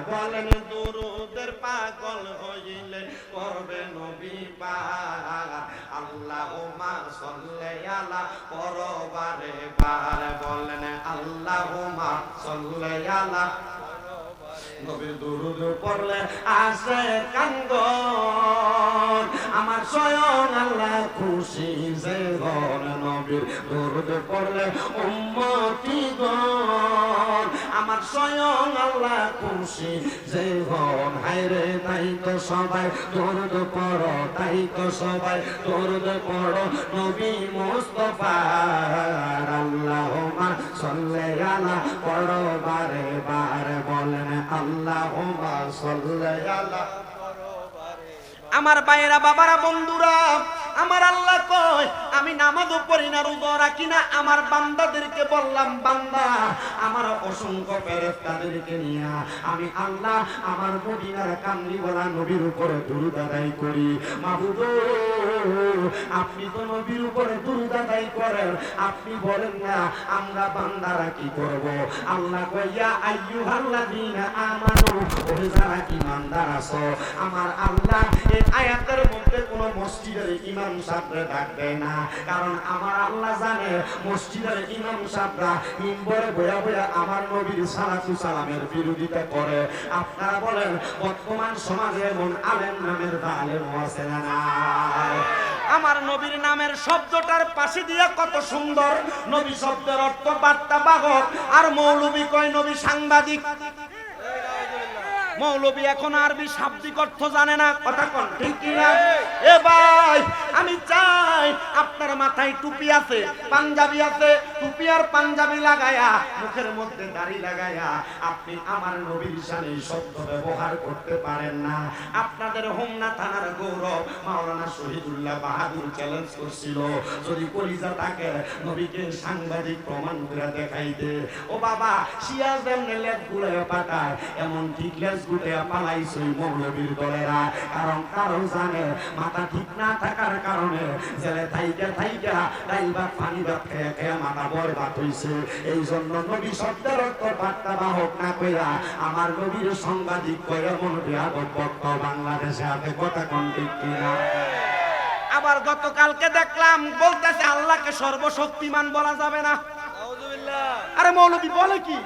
বলেন দুরুদের পাগল হইলে পড়বে নবী পাক আল্লাহুম্মা সাল্লি আলা পরবারে বার বলেন আল্লাহুম্মা সাল্লি আলা নবীর দুরূদ পড়লে আসে কান্দন আমার স্বয়ং আল্লাহ খুশি যে গণ নবীর দুরূদ পড়লে উম্মতিগণ আমার স্বয়ং আল্লাহ খুশি যে গণ হায়রে তাই তো সবাই দুরূদ পড়ো তাই তো সবাই দুরূদ পড়ো নবী মুস্তাফার আল্লাহুম্মা সাল্লি আলা পড়ো বারে বারে বলেন আল্লাহুম্মা সাল্লি আলা আমার ভাইয়েরা বাবারা বন্ধুরা আমার আল্লাহ কয় আমি নামাজও পড়ি না রোজা রাখি না আমার বান্দাদেরকে বললাম বান্দা আমার অসংখ্য ফেরেশতাদেরকে নিয়ে আমি আল্লাহ আমার মদিনার কামলিওয়ালা নবীর উপরে দুরূদ আদায় করি মাবুদ আপনি তো নবীর উপরে দুরূদ আদায় করেন আপনি বলেন না আমরা বান্দারা কি করব আল্লাহ কয় ইয়া আইয়ুহাল্লাযীনা আমানু ও যারা ঈমানদার আছো আমার আল্লাহ এই আয়াতের মধ্যে কোন মসজিদের ইমাম সাহেবরা ডাকবে না কারণ আমার আল্লাহ জানে মসজিদের ইমাম সাহেবরা মিম্বরে বয়া বয়া আমার নবীর সালাতু সালামের বিরোধিতা করে আপনারা বলেন বর্তমান সমাজে এমন আলেম নামের আলেম আছে না আমার নবীর নামের শব্দটার পাশে দিয়ে কত সুন্দর নবী শব্দের অর্থ বার্তা বাহক আর মৌলবী কয় নবী সাংবাদিক মৌলবী এখন আরবি শাব্দিক অর্থ জানে না কথা কোন ঠিক কি না এ ভাই আমি চাই আপনার মাথায় টুপি আছে পাঞ্জাবি আছে টুপি আর পাঞ্জাবি লাগায়া মুখের মধ্যে দাড়ি লাগায়া আপনি আমার নবীর শানে শব্দ ব্যবহার করতে পারেন না আপনাদের হোমনা থানার গৌরব মাওলানা শহীদুল্লাহ বাহাদুর চ্যালেঞ্জ করছিল যদি কলিজা থাকে নবীকে সাংবাদিক প্রমাণ করে দেখাইতে ও বাবা শিয়া যেমনে লেজ গুলায় পাঠায় এমন ঠিক লেজ গুটে পালাইছে মৌলবীর দলেরা কারণ জানে মাথা ঠিক না থাকার কারণে জেলে থাইকা ডাইল ভাত পানি ভাত খেয়ে খেয়ে মাথা বরবাদ হইছে এই জন্য নবী শব্দের অর্থ বার্তা বাহক না কইরা আমার নবীর সাংবাদিক কয় এমন বেয়াদব বক্তা বাংলাদেশে আছে কথা কোন ঠিক কিনা আবার গতকালকে দেখলাম বলতেছে আল্লাহকে সর্বশক্তিমান বলা যাবে না আউযুবিল্লাহ আরে মৌলবী বলে কি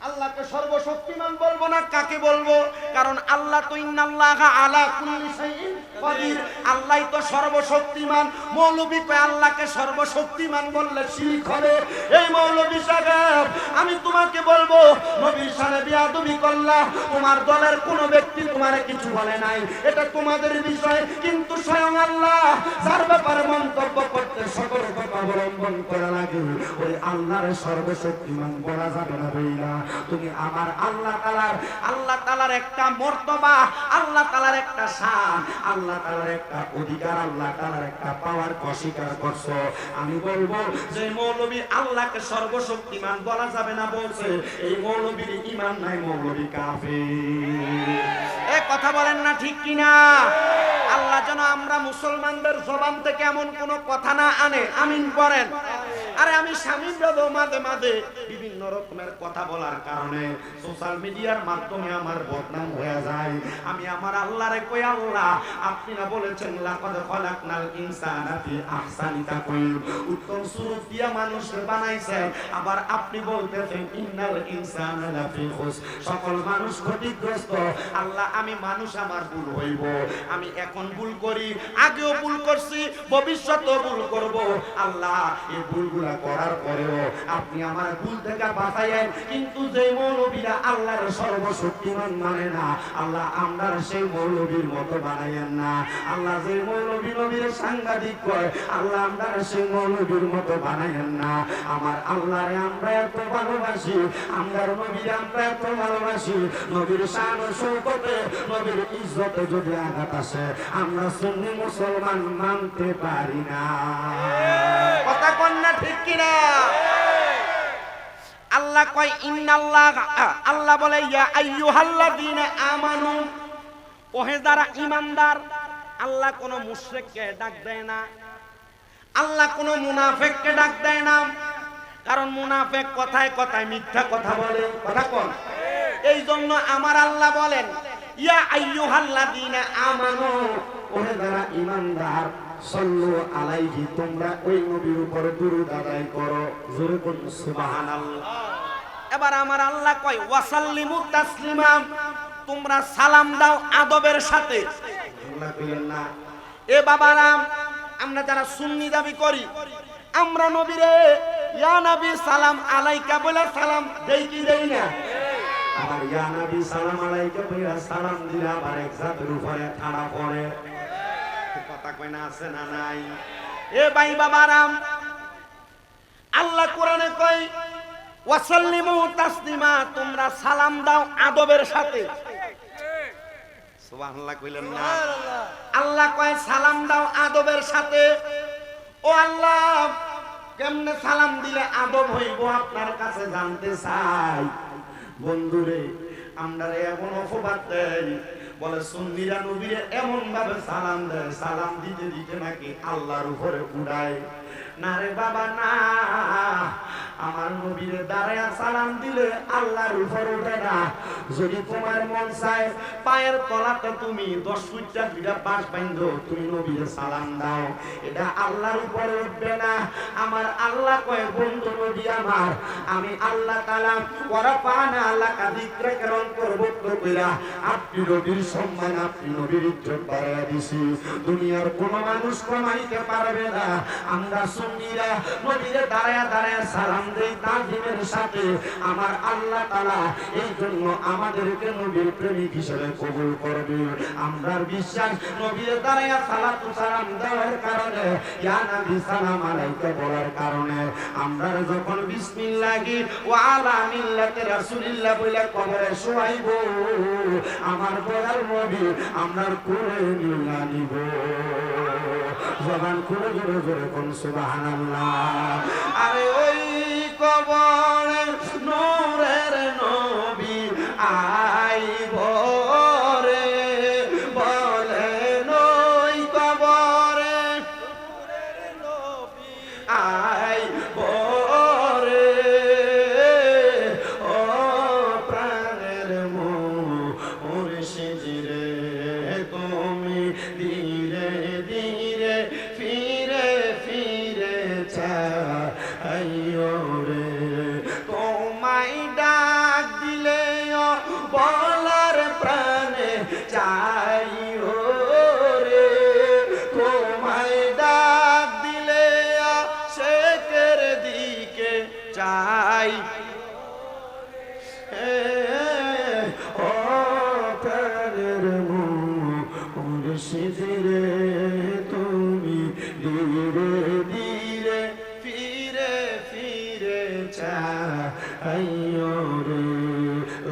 আল্লাহকে সর্বশক্তিমান বলবো না কাকে বলবো কারণ আল্লাহ তো ইন্নাল্লাহা আলা কুল্লি শাইইন কাদির আল্লাহই তো সর্বশক্তিমান মৌলবী কয় আল্লাহকে সর্বশক্তিমান বললে শিরক হবে এই মৌলবী সাহেব আমি তোমাকে বলবো নবীর শানে বিয়াদবি করলা তোমার দলের কোন ব্যক্তি তোমারে কিছু বলে নাই এটা তোমাদের বিষয় কিন্তু স্বয়ং আল্লাহ যার ব্যাপারে মন্তব্য করতে সতর্কতা অবলম্বন করা লাগে ওই আল্লাহর সর্বশক্তিমান বলা যাবে না বইলা তুমি আমার আল্লাহ তাআলার একটা মর্তবা আল্লাহ তাআলার একটা শান আল্লাহ তাআলার একটা অধিকার আল্লাহ তাআলার একটা পাওয়ার অস্বীকার করছো আমি বলবো যে মৌলবী আল্লাহকে সর্বশক্তিমান বলা যাবে না বলছে এই মৌলবীর ঈমান নাই মৌলবী কাফের এই কথা বলেন না ঠিক কি না আল্লাহ যেন আমরা মুসলমানদের জবান থেকে এমন কোন কথা না আনে আমিন করেন আরে আমি শামীম রাজও মাঝে মাঝে বিভিন্ন রকমের কথা বলার কারণে সোশ্যাল মিডিয়ার মাধ্যমে আমার বদনাম হয়ে যায় আমি আমার আল্লাহরে কই আল্লাহ আপনি না বলেছেন লাকাদ খলাকনাল ইনসানা ফি আহসানি তাকওয়িম উত্তম সুরত দিয়া মানুষকে বানাইছেন আবার আপনি বলতেছেন ইন্নাল ইনসানা লাফি খুস সকল মানুষ ক্ষতিগ্রস্ত আল্লাহ আমি মানুষ আমার ভুল হইব আমি এখন ভুল করি আগেও ভুল করছি ভবিষ্যতেও ভুল করব আল্লাহ এই ভুলগুলা করার পরেও আপনি আমার ভুল থেকে বাঁচাইয়েন কিন্তু যে মৌলবীরা আল্লাহর সর্বশক্তিমান মানে না আল্লাহ আমরা সেই মৌলবীর মতো বানাইয়েন না আল্লাহ যে মৌলবী নবীর সাংবাদিক কয় আল্লাহ আমরা সেই মৌলবীর মতো বানাইয়েন না আমার আল্লাহরে আমরা এত ভালোবাসি আমরার নবীর আমরা এত ভালোবাসি নবীর শান ও শৌকতে নবীর ইজ্জতে যদি আঘাত আসে আমরা সুন্নি মুসলমান মানতে পারি না কথা কোন না ঠিক কিনা আল্লাহ কয় ইন্নাল্লাহ আল্লাহ বলে ইয়া আইয়ুহাল্লাযীনা আমানু ওহে যারা ঈমানদার আল্লাহ কোন মুশরিককে ডাক দেয় না আল্লাহ কোন মুনাফিককে ডাক দেয় না কারণ মুনাফিক কথায় কথায় মিথ্যা কথা বলে কথা কোন এই জন্য আমার আল্লাহ বলেন ইয়া আইয়ুহাল্লাযীনা আমানু, ওহে যারা ঈমানদার, সাল্লু আলাইহি, তোমরা ওই নবীর উপর দুরূদ আদায় করো। জোরে বলুন সুবহানাল্লাহ। এবার আমার আল্লাহ কয় ওয়াসাল্লিমু তাসলিমা, তোমরা সালাম দাও আদবের সাথে। আল্লাহ কইলেন না এ বাবারা, আমরা যারা সুন্নি দাবি করি, আমরা নবীরে ইয়া নবী সালাম আলাইকা বলে সালাম দেই কি দেই না? আবার ইয়া নবী সালাম আলাইকা বলে সালাম দিলে আবার একসাথে উপরে ঠাড়া পড়ে, কথা কই না, আছে না নাই? এ ভাই বাবারাম, আল্লাহ কোরআনে কয় ওয়াসাল্লিমু তাসলিমা, তোমরা সালাম দাও আদবের সাথে। সুবহানাল্লাহ কইলেন না? আল্লাহ কয় সালাম দাও আদবের সাথে। ও আল্লাহ, কেমনে সালাম দিলে আদব হইব আপনার কাছে জানতে চাই। বন্ধুরে, আমরা এমন অপবাদ দেই, বলে সুন্নিরা নবীরে এমন ভাবে সালাম দেয়, সালাম দিতে দিতে নাকি আল্লাহর উপরে উড়ায়। না রে বাবা না, আমার নবীরে দাঁড়ায়া সালাম দিলে আল্লাহর উপর উঠে না। যদি তোমার মন চায় পায়ের তলাতে তুমি 10 ফুটটা 2টা বাঁশ বাঁধো, তুমি নবীরে সালাম দাও, এটা আল্লাহর উপরে উঠবে না। আমার আল্লাহ কয় বন্ধু নবী আমার, আমি আল্লাহ তাআলা ওয়ারাফানা লাকা যিকরাকা অন্তর্ভুক্ত কইরা আপনি নবীর সম্মান, আপনি নবীর ইজ্জত বাড়ায়া দিছি, দুনিয়ার কোন মানুষ কমাইতে পারবে না। আমরা সুন্নিরা নবীরে দাঁড়ায়া দাঁড়ায়া সালাম দেই তাজিমের সাথে। আমার আল্লাহ তাআলা এই জন্য আমাদেরকে নবীর প্রেমিক হিসেবে কবুল করবে। আমরা বিশ্বাস নবীরে দাঁড়ায়া সালাতু সালাম দেওয়ার কারণে, ইয়া নবী সালাম আলাইকা বলার কারণে, আমরা যখন বিসমিল্লাহি ওয়া আলা মিল্লাতি রাসূলিল্লাহ বলে কবরে শোয়াইব, আমার বলার নবী আমরার কোলে নিয়ে নিব। জবান খুলে জোরে জোরে কোন সুবহানাল্লাহ। আরে ওই কবরে নূরের নবী আইব রে, বলেন ওই কবরে নূরের নবী আইব রে। ও প্রাণের মুর্শিদ রে, তুমি ধীরে ধীরে ফিরে ফিরে চাইও রে, তোমায় ডাক দিলে বলার প্রাণে চাইও রে, তোমায় ডাক দিলে শেখের দিকে চাই। ও প্রাণের মুর্শিদ রে, তুমি ধীরে ধীরে ফিরে ফিরে চাইও রে।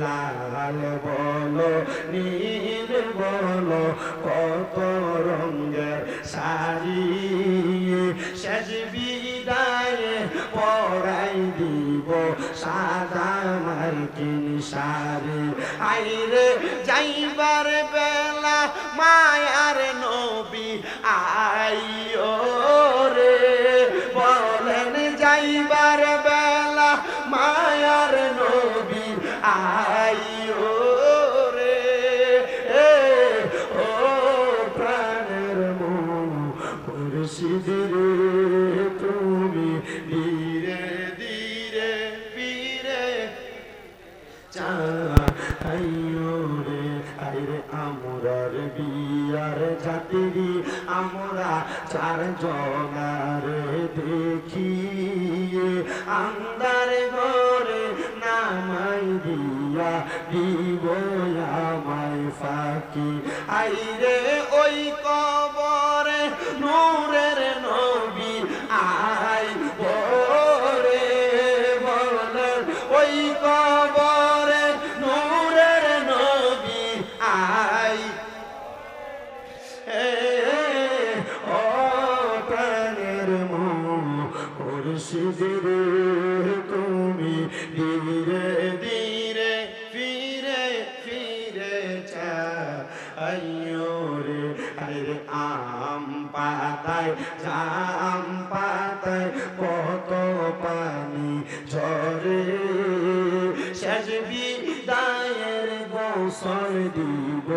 লাল বলো নীল বলো কত রঙের শাড়ি, শেষ বিদায়ে পরাই দিব সাদা মার্কিন শাড়ি। আইরে যাইবার বেলা মায়ার নবী আইও রে, বলেন যাইবার বেলা মায়ার নবী আইও রে। ও প্রাণের মুর্শিদ রে, তুমি ধীরে ধীরে ফিরে চাইও রে। আইরে আমরার বিয়ার জাতিরি আমরা 4 জনারে দেখি, আন্দার ঘরে নামাই দিয়া দিব আমায় ফাঁকি। আইরে ওই কবরে নূরের নবী আইব রে, বলেন ওই কবরে নূরের নবী আই। ও প্রাণের মুর্শিদ রে, তুমি ধীরে ধীরে ফিরে ফিরে চাইও রে। আরে গোসল দিব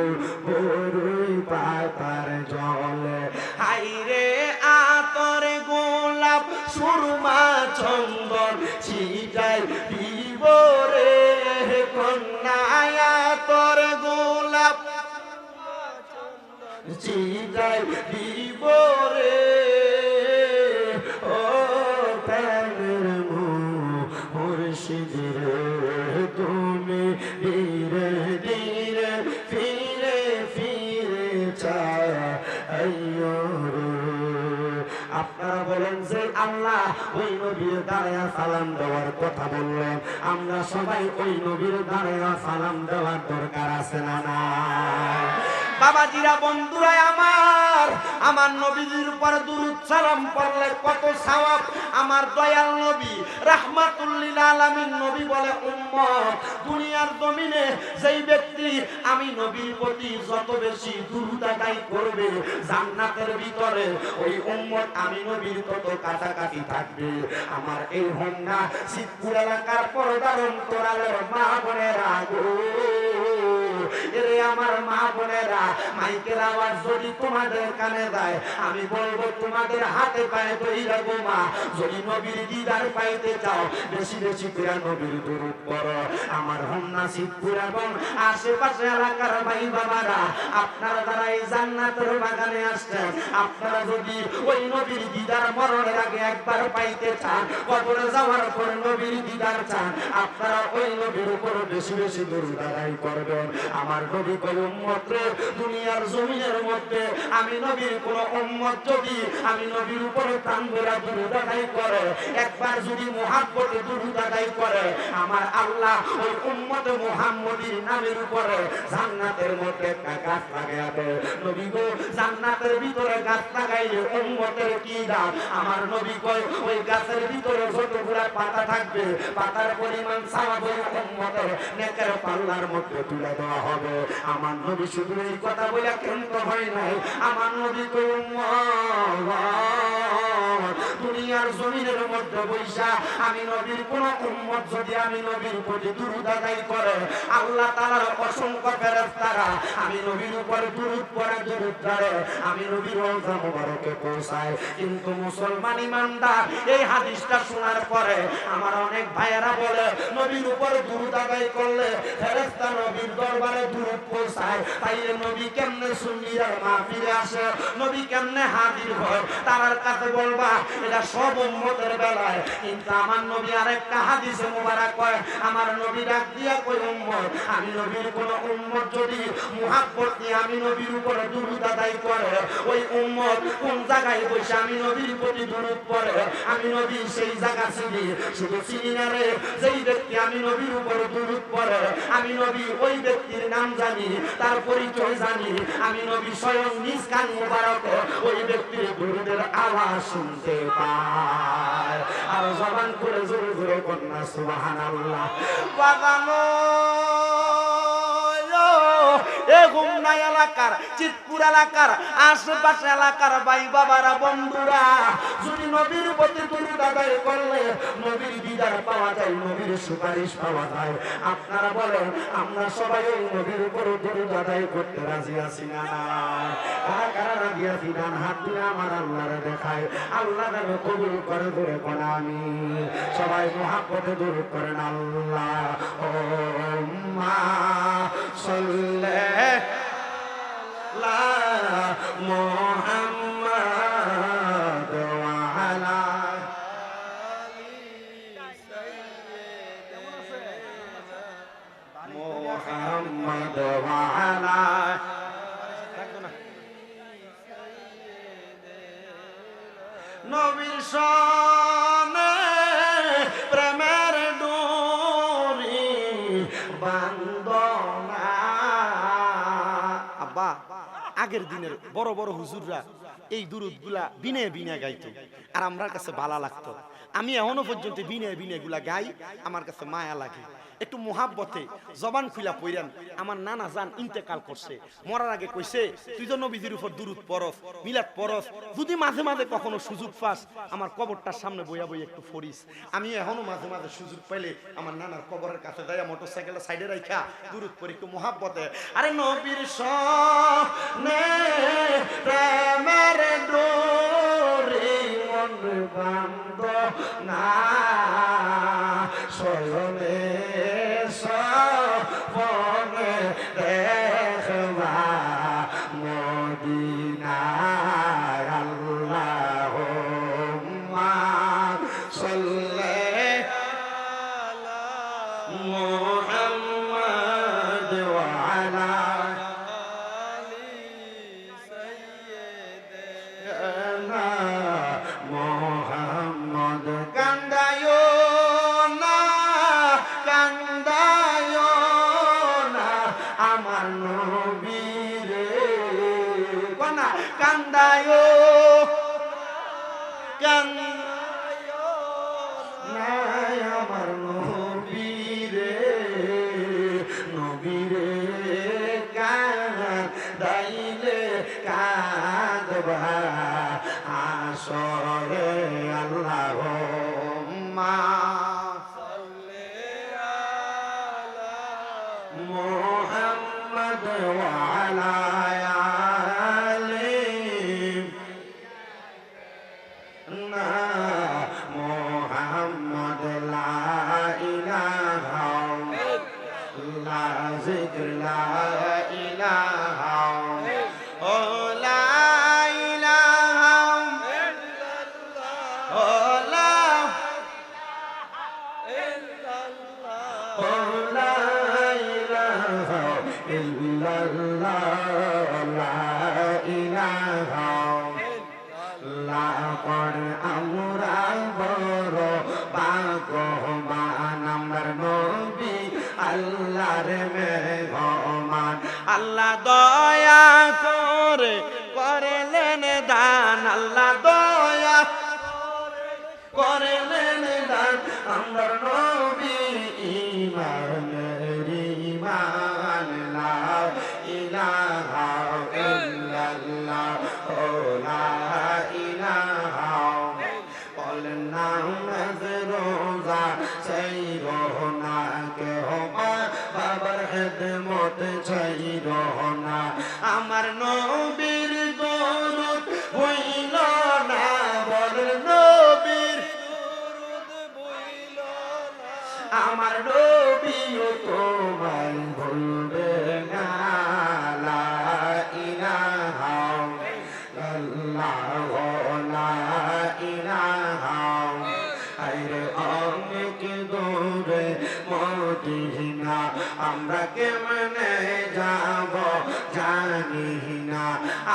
বরুই পাতার জলে। হাইরে আতর গোলাপ সুরমা চন্দন ছিটাই দিব রে কন্যা, আতর গোলাপ ছিটাই দিব রে ও প্রাণের মুর্শিদ রে, তুমি ধীরে ধীরে ফিরে ফিরে চাইও রে। আপনারা বলেন যে আল্লাহ ওই নবীর দাঁড়ায়া সালাম দেওয়ার কথা বললেন, আমরা সবাই ওই নবীর দাঁড়ায়া সালাম দেওয়ার দরকার আছে না না? বাবাজিরা, বন্ধুরা আমার নবীর উপর দুরূদ সালাম পড়লে কত সওয়াব। আমার দয়াল নবী রাহমাতুল লিল আলামিন নবী বলে, উম্মত দুনিয়ার জমিনে যেই ব্যক্তি আমি নবীর প্রতি যত বেশি দুরূদ আদায় করবে, জান্নাতের ভিতরে ওই উম্মত আমি নবীর তত কাছাকাছি থাকবে। আমার এই হোন্না সিদ্ধপুর এলাকার পর্দার অন্তরালের মা বোনেরা গো, এরে আমার মা বোনেরা, মাইকের আওয়াজ যদি তোমাদের কানে যায়, আমি বলবো তোমাদের হাতে পায়ে ধইরা গো মা, যদি নবীর দিদার পাইতে চাও বেশি বেশি করে নবীর দুরূদ পড়ো। আমার হোন্না সিদ্ধপুর এবং আশেপাশে এলাকার ভাই বাবারা, আপনারা যারা এই জান্নাতের বাগানে আসছেন, আপনারা যদি ওই নবীর দিদার মরণের আগে একবার পাইতে চান, কবরে যাওয়ার পর নবীর দিদার চান, আপনারা ওই নবীর উপর বেশি বেশি দুরূদ আদায় করবেন। আমার নবী কই, উম্মত রে, দুনিয়ার জমিনের মধ্যে আমি নবীর কোন উম্মত যদি আমি নবীর উপর প্রাণ ভরা দুরূদ আদায় করে, একবার যদি মুহাব্বতে দুরূদ আদায় করে, আমার আল্লাহ ওই উম্মতে মুহাম্মদীর নামের উপরে জান্নাতের মধ্যে একটা গাছ লাগাবে। নবী গো, জান্নাতের ভিতরে গাছ লাগাইলে উম্মতের কি দাম? আমার নবী কই, ওই গাছের ভিতরে যতগুলা পাতা থাকবে, পাতার পরিমাণ সওয়াব ওই উম্মতের নেকের পাল্লার মধ্যে তুলে দেওয়া হবে। আমার নবী শুধু এই কথা বলে কেন্ত হয় নাই, আমার নবী কই, দুনিয়ার জমিনের মধ্যে বৈশা আমি নবীর কোন উম্মত যদি আমি নবীর প্রতি দুরূদ আদায় করে, আল্লাহ তাআলার অসংখ্য ফেরেশতারা আমি নবীর উপর দুরূদ পড়ে দুরূদ ধরে আমি নবীর রওজা মুবারকে পৌঁছায়। কিন্তু মুসলমান ইমানদার এই হাদিসটা শোনার পরে আমার অনেক ভাইয়েরা বলে, নবীর উপর দুরূদ আদায় করলে ফেরেশতা নবীর দরবারে দুরূদ পৌঁছায়, তাইলে নবী কেমনে সুন্নিরা মাহফিলে আসে, নবী কেমনে হাজির হয়? তার কাছে বলবা এটা সব উম্মতের বেলায়। কিন্তু আমার নবী আরেকটা হাদিসে মুবারক কয়, আমার নবী ডাক দিয়া কই, উম্মত আমি নবীর কোন উম্মত যদি মুহাব্বত নিয়ে আমি নবীর উপর দুরূদ আদায় করে, ওই উম্মত কোন জায়গায় বসে আমি নবীর প্রতি দুরূদ পড়ে, আমি নবী সেই জায়গা চিনি। শুধু চিনি না রে, যেই ব্যক্তি আমি নবীর উপর দুরূদ পড়ে, আমি নবী ওই ব্যক্তির নাম জানি, তার পরিচয় জানি, আমি নবী স্বয়ং নিজ কান মুবারকে ওই ব্যক্তির দুরূদের আওয়াজ শুনতে পায়। আর জবান করে জোরে জোরে কন্যা সুবহানাল্লাহ। বাগানো এ গুমনা এলাকার, চিতপুর এলাকার, আশেপাশে এলাকার ভাই বাবারা, বন্ধুরা, যদি নবীর প্রতি দুরূদ আদায় করলে নবীর দিদার পাওয়া যায়, নবীর সুপারিশ পাওয়া যায়। আপনারা বলেন, আমরা সবাই ওই নবীর উপর দুরূদ আদায় করতে রাজি আছি না? কারা কারা রাজি আছি? ডান হাত দিয়ে আমার আল্লাহরে দেখায়, আল্লাহ যেন কবুল করে ধরে কোন আমি সবাই মুহাব্বতে দুরূদ করেন। আল্লাহুম্মা সাল্লি আলা মুহাম্মাদ ওয়া আলা মুহাম্মাদ ওয়া আলা নবীর সনে প্রেমের ডোরি বান্দনা। আব্বা, আগের দিনের বড় বড় হুজুররা এই দুরূদ গুলা বিনে বিনে গাইতো, আর আমার কাছে ভালো লাগতো। আমি এখনো পর্যন্ত বিনে বিনে গুলা গাই, আমার কাছে মায়া লাগে। একটু মোহাব্বতে জবান খুলা পইরান। আমার নানা জান ইন্তেকাল করছে, মরার আগে কইছে তুই তো নবীজির উপর দুরূদ পড়স, মিলাদ পড়স, যদি মাঝে মাঝে কখনো সুযোগ পাস আমার কবরটার সামনে বইয়া বইয়া একটু পড়িস। আমি এখনো মাঝে মাঝে সুযোগ পাইলে আমার নানার কবরের কাছে যাইয়া মোটরসাইকেলের সাইডে রাইখা দুরূদ পড়ি একটু মোহাব্বতে। আরে নবীর সনে প্রেমের ডোরে মন বান্ধ না, সজনে সপনে দেখবা মদিনা। আল্লাহুম্মা সাল্লি আলা মুহাম্মাদ ওয়া আলা আলি সাইয়্যিদিনা মুহাম্মদ। কান্দায়ো না, কান্দায়ো না আমার নবীরে, কোনা কান্দায়ো, কান্দায়ো না আমার নবীরে, নবীরে কান্দাইলে কাঁদবা আসরে। আল্লাহুম্মা সাল্লি আলা মুহাম্মাদ ওয়া আলা আলি না মুহাম্মাদ। লা ইলাহা লা যিকর লা ইলাহা ও লা ইলাহা ইল্লাল্লাহ ও লা ইল্লাল্লাহ ও লা ইলাহা ইল্লাল্লাহ লা ইলাহা লাকর আমরা বড় ভাগ্যবান আমার নবী আল্লাহর মেহমান। আল্লাহ দয়া করে করলেন দান, আল্লাহ দয়া করলেন দান আমার নবী ঈমানের ঈমান। লা ইলাহা ইল্লাল্লাহ ও লা ইলাহা নামাজ রোজা চাই রহনা কেহ বাবার খেদমত চাই রহনা। আমার নবীর দরুদ হইল না, বল নবীর দরুদ হইল না, আমার নবীও তোমায় ভুলবে না। লা ইলাহা ইল্লাল্লাহ লা ইলাহা আইরে অনেক দূরে মদিনা, আমরা কেমনে যাব জানি না,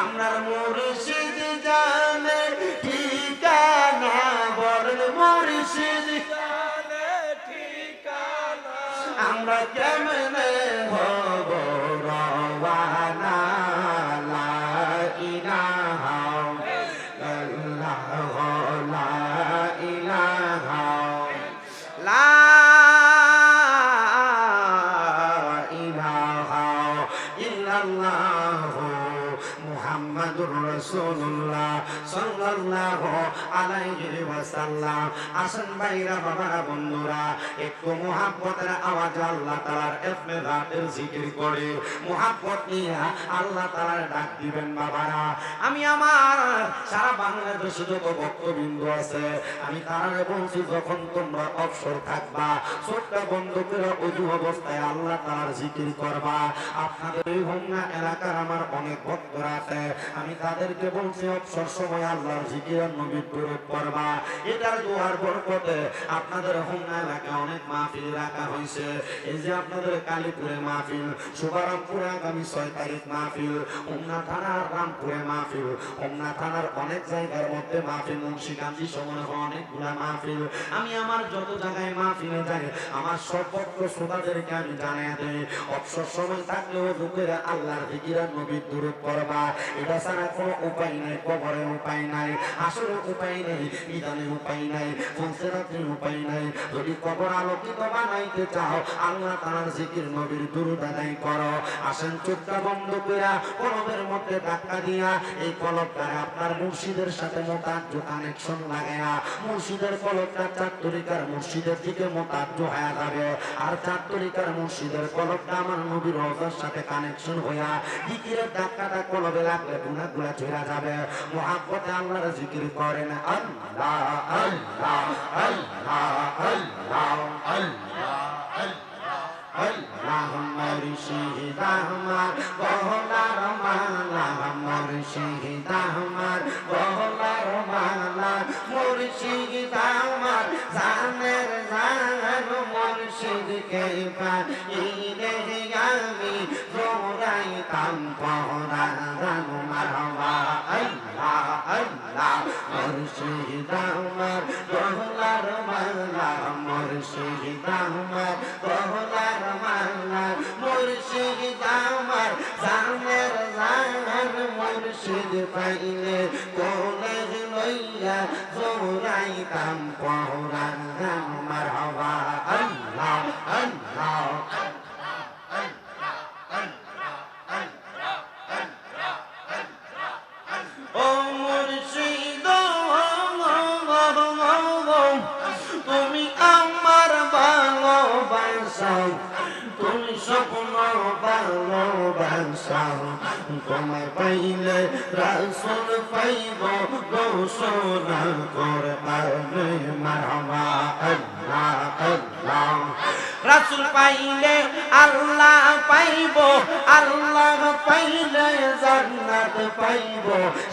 আমরা মুর্শিদ জানে ঠিকানা, বলেন মুর্শিদ জানে ঠিকানা, আমরা কেমনে হব রওয়ানা। লা ইলাহা ইল্লাল্লাহ লা ইলাহা লা ইলাহা ইল্লাল্লাহ মুহাম্মাদুর রাসূলুল্লাহ সাল্লাল্লাহু আলাইহি ওয়াসাল্লাম। আসেন ভাইরা বাবারা বন্ধুরা, একটু মুহাব্বতের আওয়াজ আল্লাহ তাআলার ইসমে জাতের জিকির করে মুহাব্বত নিয়ে আল্লাহ তাআলার ডাক দিবেন। বাবারা আমি আমার সারা বাংলাদেশে যত ভক্তবৃন্দ আছে আমি তারারে বলছি, যখন তোমরা অবসর থাকবা চোখটা বন্ধ করে ওযু অবস্থায় আল্লাহ তাআলার জিকির করবা। আপনাদের এই হোমনা এলাকার আমার অনেক ভক্তরা আছে, আমি তাদেরকে বলছি অবসর সময় আল্লাহর জিকির আর নবীর দরুদ পড়বা। এটার দোয়ার বরকতে আপনাদের হোমনা এলাকায় অনেক মাহফিল রাখা হয়েছে। এই যে আপনাদের কালীপুরে মাহফিল, শুভারামপুরে আগামী 6 তারিখ মাহফিল, হোমনা থানার রামপুরে মাহফিল, হোমনা থানার অনেক জায়গার মধ্যে মাহফিল, মুন্সিগঞ্জ সময় অনেকগুলা মাহফিল। আমি আমার যত জায়গায় মাহফিলে যাই আমার সব ভক্ত শ্রোতাদেরকে আমি জানিয়ে দেই, অবসর সময় থাকলেও দুঃখের আল্লাহর জিকির আর নবীর দরুদ পড়বা। এটা ছাড়া কোনো উপায় নাই, কবরের উপায় নাই, আসরের উপায় নেই, বিধানের উপায় নাই, ফুলসেরাতের উপায় নাই। যদি কবর আলোকিত বানাইতে চাও আল্লাহ তাআলার জিকির নবীর দুরূদ আদায় করো। আসেন চোখটা বন্ধ কইরা কলবের মধ্যে ধাক্কা দিয়া এই কলবটা আপনার মুর্শিদের সাথে মোতাজ্জ কানেকশন লাগায়া মুর্শিদের কলবটা চার তরিকার মুর্শিদের দিকে মোতাজ্জ হয়ে যাবে। আর চার তরিকার মুর্শিদের কলবটা আমার নবীর রওজার সাথে কানেকশন হইয়া জিকিরের ধাক্কাটা কলবে লাগলে গুনাহগুলো ঝরে যাবে। মুহাব্বতে আল্লাহর জিকির করেন আল্লাহ আল্লাহ আল্লাহ আল্লাহ আল্লাহ আল্লাহ মুর্শিদ আমার গলার মালা, মুর্শিদ আমার গলার মালা, মুর্শিদ আমার জানের জান, মুর্শিদকে পাইলে আমি জোড়াইতাম পরাণ মারহাবা। আল্লাহ আল্লাহ মুর্শিদ আমার গলার মালা, মুর্শিদ আমার গলার মালা, মুর্শিদ আমার জানের জান, মুর্শিদ পাইলে কোলে লইয়া জোড়াইতাম পরাণ মারহাবা। আল্লাহ আল্লাহ ও মুর্শিদ তুমি আমার ভালোবাসা, তুমি স্বপ্ন ভালোবাসা, তোমায় পাইলে রাসূল পাইব ঘোষণা করবে মারহাবা। আল্লাহ আল্লাহ রাসূল পাইলে আল্লাহ পাইব, আল্লাহ পাইলে জান্নাত পাইব,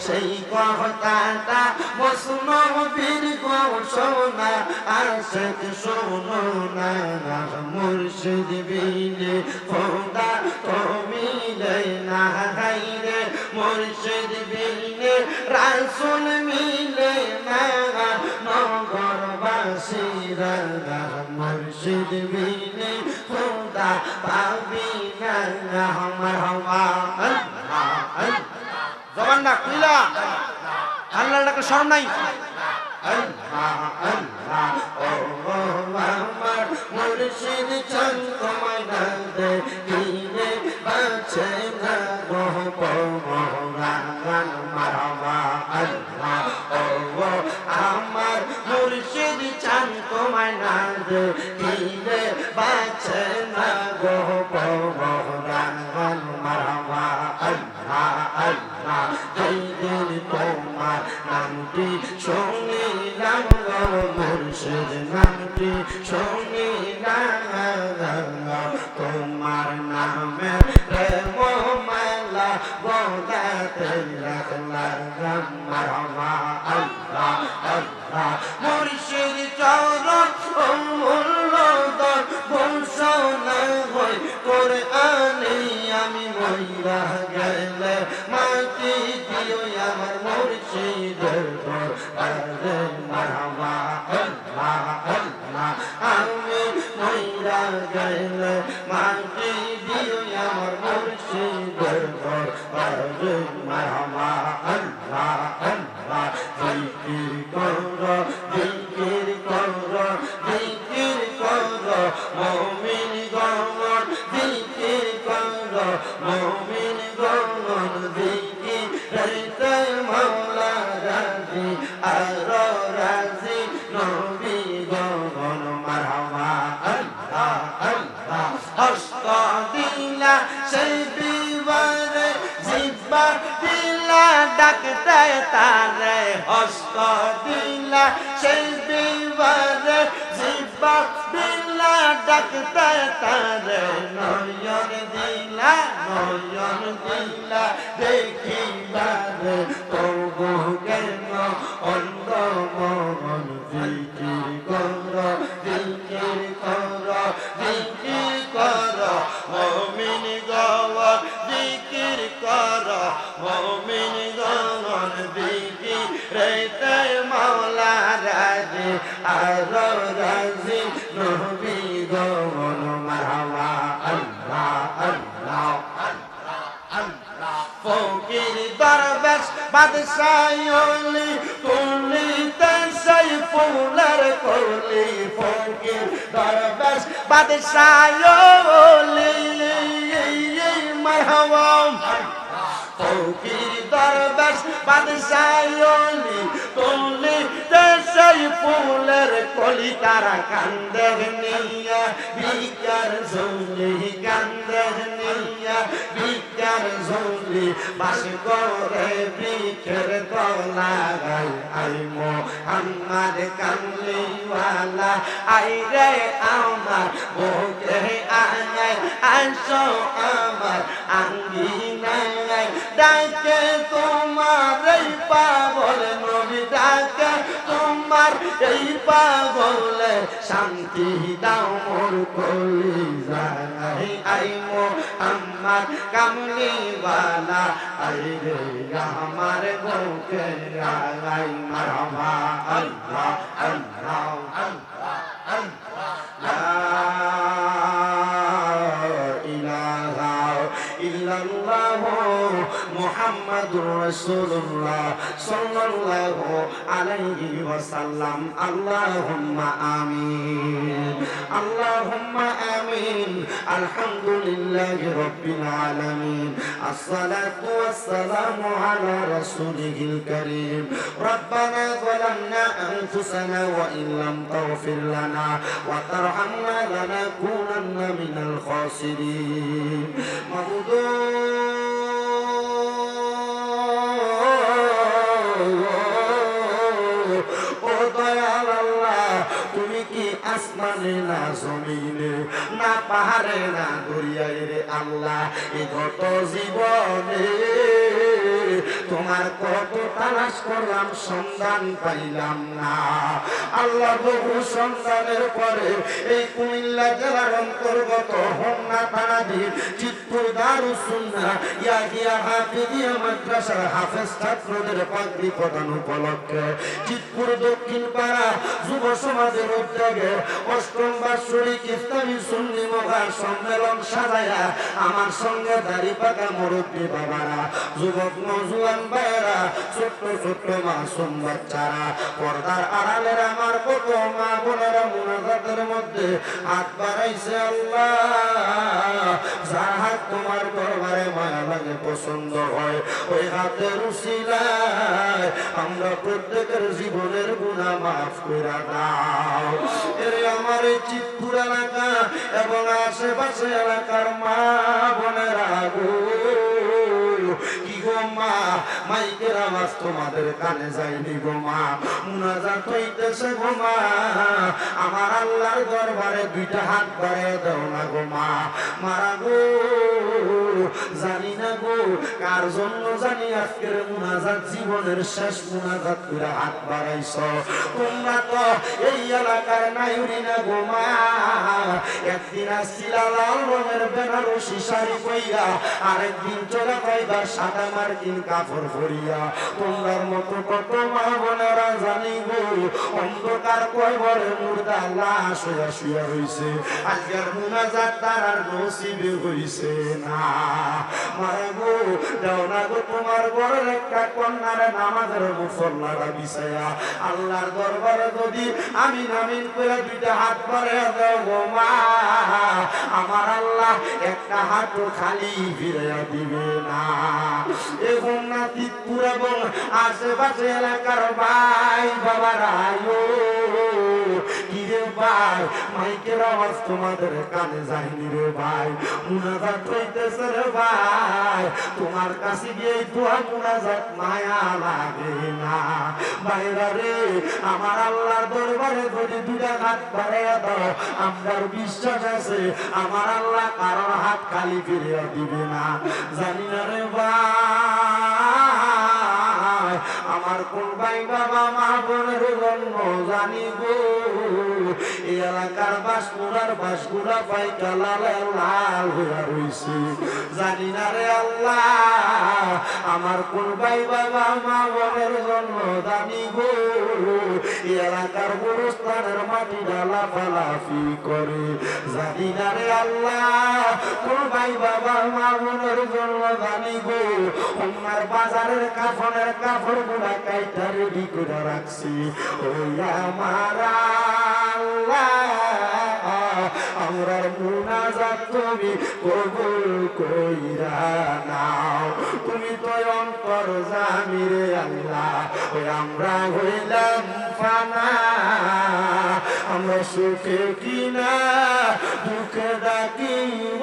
সেই কথাটা মসনবীর ঘোষণা আশিক শোনো না। মুর্শিদ বিনে খোদা তো মিলে না, হায়রে মুর্শিদ বিনে রাসূল মিলে না, নগরবাসীরা মুর্শিদ বিনে খোদা পাবি না। মারহাবা আল্লাহ আল্লাহ জবান না খুইলা আল্লাহর ডাকে শরম নাই। আল্লাহ আল্লাহ ও আমার মুর্শিদ চান তোমায় না দেখিলে বাঁচে না গো পরাণ মারহাবা। আল্লাহ ও আমার মুর্শিদ চান তোমায় না দেখিলে বাঁচে না গো পরাণ মারহাবা। আল্লাহ আল্লাহ যেই দিন তোমার নামটি শুনিলাম গো মুর্শিদ, নামটি শুনিলাম, তোমার নামে প্রেম মালা গোলাতে রাখলাম মারহাবা। আল্লাহ আল্লাহ মুর্শিদ চরণ মূল্যদর ঘোষণা হই কোরআনে আমি মইরা গেলে মাটি দিও আমার মুর্শিদের দরবারে মারহাবা। আল্লাহ আল্লাহ আমি মইরা গেলে মাটি দিও আমার মুর্শিদের দরবারে মারহাবা। আল্লাহ আল্লাহ জিকির করো জিকির করো জিকির করো মুমিন গণ, জিকির করো মুমিন গণ, জিকির করতে মাওলা রাজি আর রাজি নবী গণ মারহাবা। আল্লাহ আল্লাহ হস্ত দিলা সেই বিবারে জিব্বা দিলা ডাকতে তারে, হস্ত দিলা সেই বিবারে জিব্বা দিলা ডাকতে তারে, নয়ন দিলা দেখিবারে তবু কেন অন্ধ মন, জিকির কর জিকির কর জিকির কর মুমিন গণ, জিকির কর মুমিন গণ, জিকির রেতে মাওলা রাজি আর রাজি নবী গণ মারহাবা। আল্লাহ আল্লাহ আল্লাহ আল্লাহ ফকির দরবার বাদশাহলি তুলিতে সেই ফুলের কলি ফকির দরবেশ বাদশাহলি মারহাবা ফকির দরবেশ বাদশাহলি তুলিতে সেই ফুলের কলি তারা কান্দে নিয়া বিকার ঝুলি কান্দে নিয়া বিকার ঝুলি বাস করে বৃক্ষের তলায় আই মোহাম্মদ কামলিওয়ালা আই রে আমার বুকে আয় আইসো আমার আঙ্গিনায় ডাকে তোমার এই পাগল নবী ডাকে তোমার এই পাগলে শান্তি দাও মোর কলিজায় আই মোহাম্মদ কামলিওয়ালা আই রে আমার বুকে আয় মারহাবা আল্লাহ আল্লাহ আল্লাহ আল্লাহ লা ইলাহা ইল্লাল্লাহ মুহাম্মাদুর রাসূলুল্লাহ সাল্লাল্লাহু আলাইহি ওয়াসাল্লাম আল্লাহুম্মা আমিন আল্লাহুম্মা আমিন আলহামদুলিল্লাহি রাব্বিল আলামিন আসসালাতু ওয়াসসালামু আলা রাসূলিহিল কারীম রব্বানা যালামনা আনফুসানা ওয়া ইন লাম তাগফির লানা ওয়া তারহামনা লানাকুনান্না মিনাল খাসিরিন মাবুদু তুমি কি আসমানে না জমিনে না পাহাড়ে না দরিয়ায় রে আল্লাহ এই কত জীবনে তোমার কত তালাশ করলাম সন্ধান পাইলাম না আল্লাহ বহু সন্ধানের পরে এই কুমিল্লা জেলার অন্তর্গত হোমনা থানাধীন চিত্তুর দারুস সুন্নাহ ইয়াহিয়া হাফিজিয়া মাদ্রাসার হাফেজ ছাত্রদের পাগড়ি প্রদান উপলক্ষে চিত্তুর দক্ষিণ পাড়া যুব সমাজের উদ্যোগে অষ্টম বার্ষিক ইসলামী সুন্নি মহা সম্মেলন সাজায়া আমার সঙ্গে দাড়ি পাকা মুরব্বী বাবারা যুবক নওজোয়ান ভাইয়েরা ছোট্ট ছোট্ট মাসুম বাচ্চারা পর্দার আড়ালের আমার কত মা বোনেরা মুনাজাতের মধ্যে হাত বাড়াইছে আল্লাহ যার হাত তোমার দরবারে মায়া লাগে পছন্দ হয় ওই হাতের উসিলায় আমরা প্রত্যেকের জীবনের গুনাহ মাফ করে দাও এর আমার এই চিত্তুর এলাকা এবং আশেপাশে এলাকার মা বোনেরা গো কি গো মা মাইকের আওয়াজ তোমাদের কানে যায়নি গো মা মুনাজাত হইতেছে গো মা আমার আল্লাহর দরবারে দুইটা হাত বাড়িয়ে দাও না গো মা মারা গো জানি না গো কার জন্য জানি আজকের মুনাজাত জীবনের শেষ মুনাজাত করে হাত বাড়াইছো তোমরা তো এই এলাকার নাইউরি না গো মা একদিন আসছিলা লাল রঙের বেনারসি শাড়ি পইরা আরেকদিন চলে পাইবার সাদা মার্কিন কাপড় পরিয়া তোমার মতো কত মা বোনেরা জানি গো অন্ধকার কয়বরে মুর্দা লাশ হইয়া শুয়া রইছে আজকের মুনাজাত তার আর নসিবে হইছে না মারা গো দাও না গো তোমার ঘরের একটা কন্যার নামাজের মুসল্লারা বিছায়া আল্লাহর দরবারে যদি আমিন আমিন করে দুইটা হাত বাড়াইয়া দাও গো মা আমার আল্লাহ একটা হাতও খালি ফিরাইয়া দিবে না এবং না তিতপুর এবং আশেপাশে এলাকার ভাই বাবারা কি রে ভাই মাইকের আওয়াজ তোমাদের কানে যায়নি রে ভাই মুনাজাত হইতেছে রে ভাই তোমার কাছে গিয়ে দোয়া মুনাজাত মায়া লাগে না ভাইরা রে আমার আল্লাহর দরবারে যদি দুটা হাত বাড়াইয়া দাও আমার বিশ্বাস আছে আমার আল্লাহ কারোর হাত খালি ফিরিয়ে দিবে না জানি না রে ভাই আমার কোন ভাই বাবা মা বোনের জন্য জানি গো এই এলাকার বাসগুড়া পাইকা লাল হইয়া রইছে জানি না রে আল্লাহ আমার কোন ভাই বাবা মা বোনের জন্য জানি গো এই এলাকার গোরস্থানের মাটি ডালা ফালাফি করে জানি না রে আল্লাহ কোন ভাই বাবা মা বোনের জন্য জানি গো আমার বাজারের কাফনের কাপড় গুলা কাইটা রেডি করে রাখছি ওই আমার আমরার মুনাজাত তুমি কবুল কইরা নাও তুমি তো অন্তর জানি রে আল্লাহ ওই আমরা হইলাম ফানা আমরা সুখে কিনা দুঃখে ডাকিব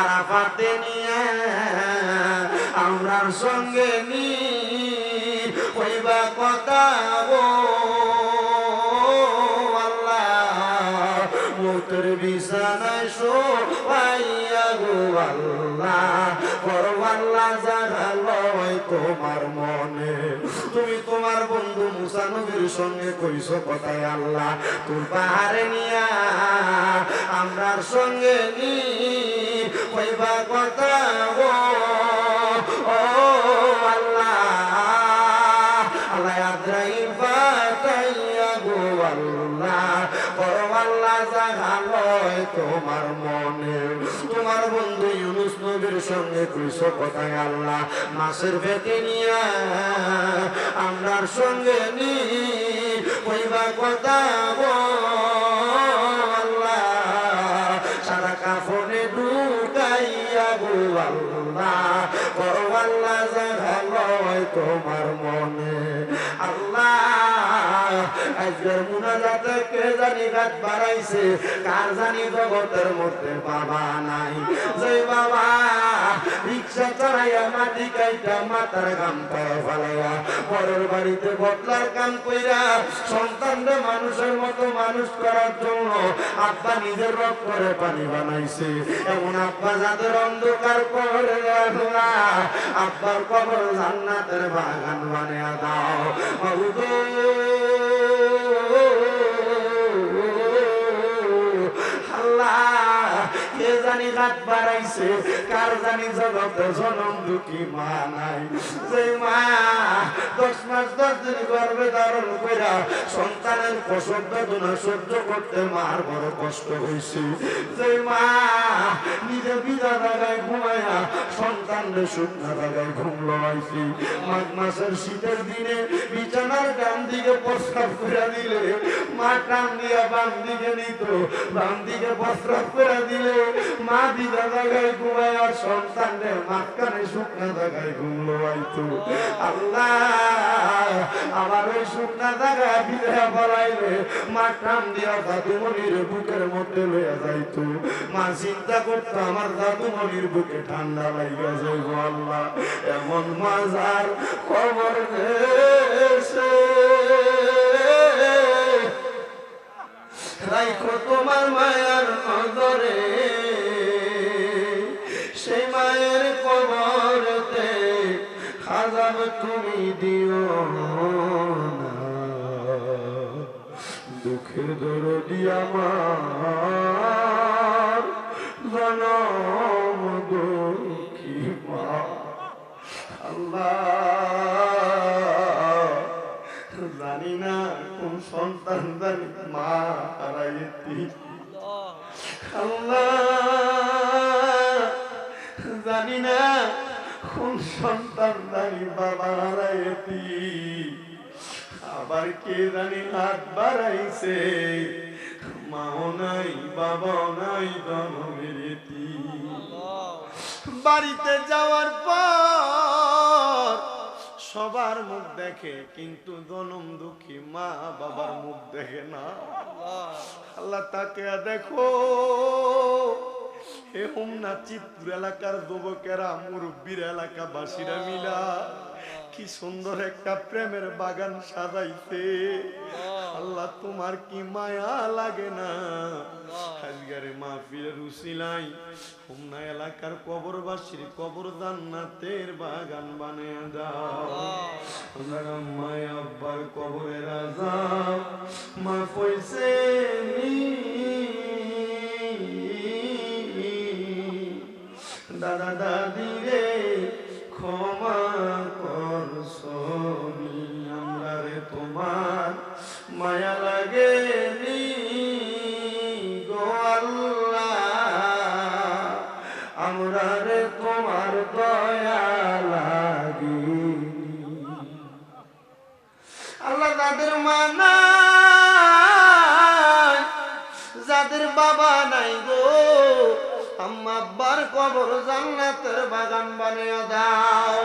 আরাফাতে নিয়ে আমরার সঙ্গে নি কইবা কথা গো মুতের বিছানায় শোয়াইয়া গো আল্লাহ পরওয়াল্লাহ জাগালয় তোমার মনে তুমি তোমার বন্ধু মুসা নবীর সঙ্গে কইছো কথায় আল্লাহ তোর পাহাড়ে নিয়া আমরার সঙ্গে নি কইবা কথা গো ও আল্লাহ আল্লাহ আদ্রাইল ফাতাইয়া গো আল্লাহ পরওয়াল্লাহ জাগালয় তোমার মনে তোমার বন্ধু ইউনুস নবীর সঙ্গে কইছো কথায় আল্লাহ মাছের পেটে নিয়া আমরার সঙ্গে নি কইবা কথা গো আল্লাহ সারা কাফনে ঢুকাইয়া গো আল্লাহ পরওয়াল্লাহ জাগালয় তোমার মনে আল্লাহ আজকের মুনাজাতে কে জানি গাছ বাড়াইছে কার জানি জগতের মধ্যে বাবা নাই যে বাবা রিক্সা চালাইয়া মাটি কাইটা মাথার গাম পায়ে ফেলাইয়া পরের বাড়িতে বদলার কাম কইরা সন্তানরা মানুষের মতো মানুষ করার জন্য আব্বা নিজের রক্তরে পানি বানাইছে এমন আব্বা যাদের অন্ধকার করে আব্বার কবর জান্নাতের বাগান বানিয়ে দাও কে জানি রাত বাড়াইছে কার জানি জগতে জনম দুঃখী মা নাই যে মা 10 মাস 10 দিন গর্ভে ধারণ কইরা সন্তানের প্রসব বেদনা সহ্য করতে মার বড় কষ্ট হইছে যে মা নিজে বিধা জায়গায় ঘুমাইয়া সন্তানের শুকনা জায়গায় ঘুম লড়াইছি মাঘ মাসের শীতের দিনে বিছানার ডান দিকে প্রস্রাব করে দিলে মা টান দিয়া বাম দিকে নিত বাম দিকে প্রস্রাব করে দিলে মা বিধা জায়গায় ঘুমায় আর সন্তানের মাঝখানে শুকনা জায়গায় ঘুম লড়াইতো আল্লাহ আমার ওই শুকনা জায়গায় বিধা বলাইলে মা টান দিয়া দাদুমণির বুকের মধ্যে লইয়া যাইতো মা চিন্তা করতো আমার দাদুমণির বুকে ঠান্ডা লাগিয়া যাইব আল্লাহ এমন মাজার খবর দেশে রাইখো তোমার মায়ার নজরে সেই মায়ের কবরতে আযাব তুমি দিও না দুঃখের দরদি আমার জনম দুঃখী মা আল্লাহ জানি না কোন সন্তান জানি মা হারাইতি আল্লাহ জানি না কোন সন্তান জানি বাবা হারাইতি আবার কে জানি হাত বাড়াইছে মাও নাই বাবাও নাই জনমের বাড়িতে যাওয়ার পর সবার মুখ দেখে কিন্তু জনম দুঃখী মা বাবার মুখ দেখে না আল্লাহ তাকে দেখো হে হোমনা চিত্র এলাকার যুবকেরা মুরব্বীর এলাকাবাসীরা মিলা কি সুন্দর একটা প্রেমের বাগান সাজাইছে আল্লাহ তোমার কি মায়া লাগে না আজকের মাহফিলের উসিলাই হোমনা এলাকার কবরবাসীর কবর জান্নাতের বাগান বানিয়ে দাও আল্লাহ মায়া আব্বার কবরের আযাব মাফ হইছে দাদা দাদি রে ক্ষমা করছো আমরা রে তোমার মায়া লাগে নি গো আল্লাহ আমরা রে তোমার দয়া লাগি আল্লাহ যাদের মা নাই যাদের বাবা নাই গো আম্মা আব্বার কবর জান্নাতের বাগান বানিয়ে দাও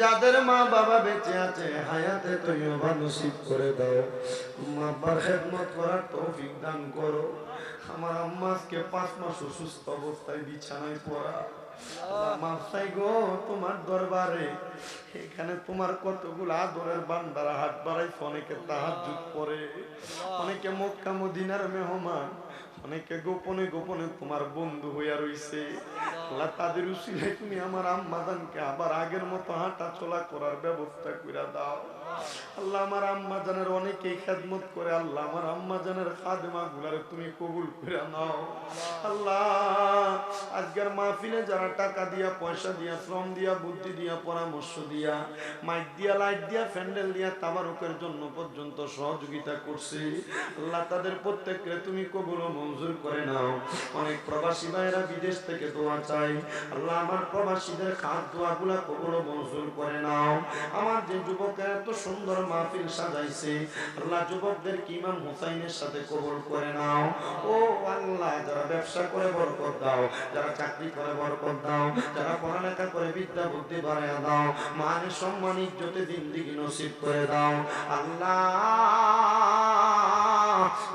যাদের মা বাবা বেঁচে আছে হায়াতে তৈয়বা নসিব করে দাও আম্মা আব্বার খেদমত করার তৌফিক দান করো আমার আম্মা আজকে 5 মাস অসুস্থ অবস্থায় বিছানায় পড়া মাফাই গো তোমার দরবারে এখানে তোমার কতগুলো আদরের বান্দারা হাত বাড়াইছে অনেকে তাহাজ্জুদ পড়ে অনেকে মক্কা মদিনার মেহমান অনেকে গোপনে গোপনে তোমার বন্ধু হইয়া রইছে আল্লাহ তাদের উসিলায় তুমি আমার আম্মা জানকে আবার আগের মতো হাঁটা চলা করার ব্যবস্থা কইরা দাও আল্লাহ আমার আম্মা জানের অনেকেই খেদমত করে আল্লাহ আমার আম্মা জানের খাদেমা গুলারে তুমি কবুল করে নাও আল্লাহ আজকের মাহফিলে যারা টাকা দিয়া পয়সা দিয়া শ্রম দিয়া বুদ্ধি দিয়া পরামর্শ দিয়া মাইক দিয়া লাইট দিয়া প্যান্ডেল দিয়া তাবারুকের জন্য পর্যন্ত সহযোগিতা করছে আল্লাহ তাদের প্রত্যেককে তুমি কবুল ও মঞ্জুর করে নাও অনেক প্রবাসী ভাইরা বিদেশ থেকে দোয়া চাই আল্লাহ আমার প্রবাসীদের খাত দোয়াগুলা কবুল ও মঞ্জুর করে নাও আমার যে যুবকেরা এত সুন্দর মাহফিল সাজাইছে আল্লাহ যুবকদের কি ইমাম হুসাইনের সাথে কবুল করে নাও ও আল্লাহ যারা ব্যবসা করে বরকত দাও যারা চাকরি করে বরকত দাও যারা পড়ালেখা করে বিদ্যা বুদ্ধি বাড়ায়া দাও মান সম্মান ইজ্জতে জিন্দেগি নসিব করে দাও আল্লাহ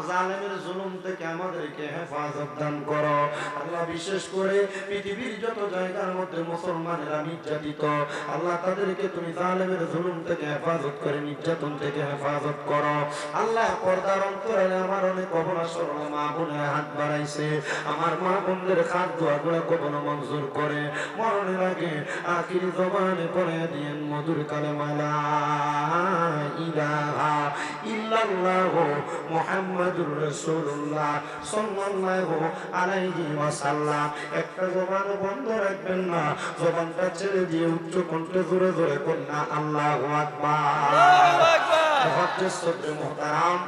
জালেমের জুলুম থেকে আমাদেরকে হেফাজত দান করো আল্লাহ বিশেষ করে পৃথিবীর যত জায়গার মধ্যে মুসলমানেরা নির্যাতিত আল্লাহ তাদেরকে তুমি জালেমের জুলুম থেকে হেফাজত করে নির্যাতন থেকে হেফাজত করো আল্লাহ পর্দার অন্তরালে আমার অনেক অবলা সরল মা বোনের হাত বাড়াইছে আমার মা বোনদের খাত দোয়াগুলো কখনো মঞ্জুর করে মরণের আগে আখিরি জবানে পড়ে দিয়েন মধুর কালেমা লা ইলাহা ইল্লাল্লাহ মুহাম্মাদুর রাসূলুল্লাহ সাল্লাল্লাহু আলাইহি ওয়াসাল্লাম একটা জবান বন্ধ রাখবেন না জবানটা ছেড়ে দিয়ে উচ্চ কণ্ঠে জোরে জোরে কন্যা আল্লাহু আকবার আল্লাহু আকবার হযরত সদর মুহতারাম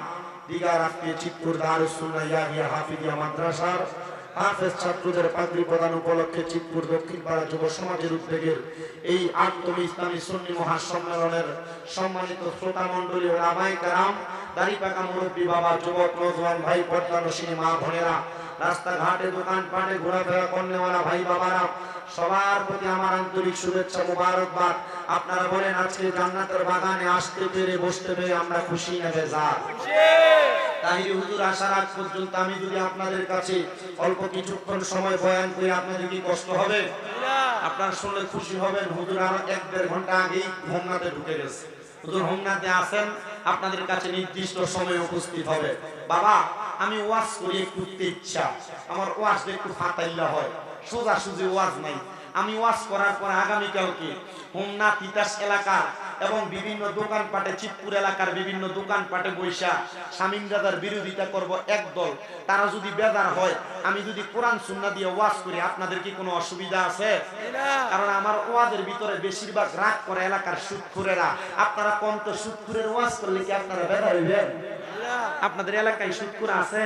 দিগার আপনি চিত্তুর দারুস সুন্নাহ ইয়াহিয়া হাফিজিয়া মাদ্রাসার হাফেজ ছাত্রদের পাগড়ি প্রদান উপলক্ষে চিত্তুর দক্ষিণ পাড়া যুব সমাজের উদ্যোগের এই ৮তম ইসলামী সুন্নি মহাসম্মেলনের সম্মানিত শ্রোতা মণ্ডলী ও ওলামায়ে কেরাম দাড়িপাকা মুরব্বী বাবা যুবক নওজোয়ান ভাই পর্দানশীল মা বোনেরা রাস্তাঘাটে দোকানপাটে ঘোরাফেরা করনেওয়ালা ভাই বাবারা সবার প্রতি আমার আন্তরিক শুভেচ্ছা মোবারকবাদ আপনারা বলেন আজকে জান্নাতের বাগানে আসতে পেরে বসতে পেরে আমরা খুশি না বেজার তাহিরি হুজুর আসার আগ পর্যন্ত আমি যদি আপনাদের কাছে অল্প কিছুক্ষণ সময় বয়ান করি আপনাদের কি কষ্ট হবে না আপনারা শুনলে খুশি হবেন হুজুর আরো 1-1.5 ঘন্টা আগেই হোমনাতে ঢুকে গেছে হুজুর হোমনাতে আসেন আপনাদের কাছে নির্দিষ্ট সময়ে উপস্থিত হবে বাবা আমি ওয়াজ করি একটু ইচ্ছা আমার ওয়াজ একটু ফাতাইল্লা হয় সোজা সুজি ওয়াজ নাই আমি ওয়াজ করার পর আগামী কালকে হোমনা তিতাস এলাকা এবং বিভিন্ন দোকানপাটে চিতপুর এলাকার বিভিন্ন দোকানপাটে বৈশা শামীম দাদার বিরোধিতা করব একদল তারা যদি বেজার হয় আমি যদি কোরআন সুন্নাহ দিয়ে ওয়াজ করি আপনাদের কি কোনো অসুবিধা আছে না কারণ আমার ওয়াজের ভিতরে বেশিরভাগ রাগ করে এলাকার সুদখোরেরা আপনারা কোন তো সুদখোরের ওয়াজ করলে কি আপনারা বেজার হইবেন না আপনাদের এলাকায় সুদখোর আছে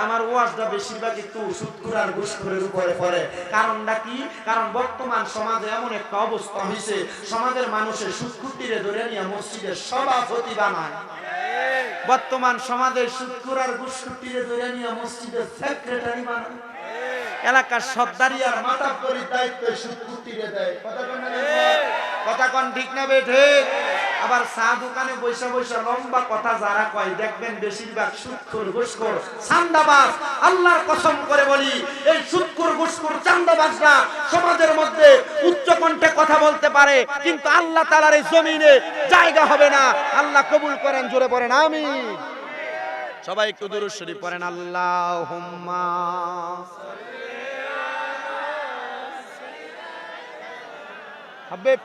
আমার ওয়াজটা বেশিরভাগ একটু সুদখোর আর ঘুষখোরের উপরে পড়ে কারণটা কি কারণ বর্তমান সমাজে এমন একটা অবস্থা হইছে সমাজের মানুষের সুদখোরটিরে ধরে নিয়ে মসজিদের সভাপতি বানায় বর্তমান সমাজের সুদখোর আর ঘুষখোরটিরে ধরে নিয়ে মসজিদের সেক্রেটারি বানায় এলাকার সর্দারি আর মাতাব্বরির দায়িত্ব সুদখোরটিরে দেয় কথা কোন ঠিক না বে ঠিক আবার চা দোকানে বৈশা বৈশা লম্বা কথা যারা কয় দেখবেন বেশিরভাগ সুদখোর ঘুষখোর চাঁদাবাজ আল্লাহর কসম করে বলি এই সুদখোর ঘুষখোর চাঁদাবাজরা সমাজের মধ্যে উচ্চ কণ্ঠে কথা বলতে পারে কিন্তু আল্লাহ তাআলার এই জমিনে জায়গা হবে না আল্লাহ কবুল করেন জোরে পড়েন আমিন সবাই একটু দুরূদ শরীফ পড়েন আল্লাহুম্মা হাবিব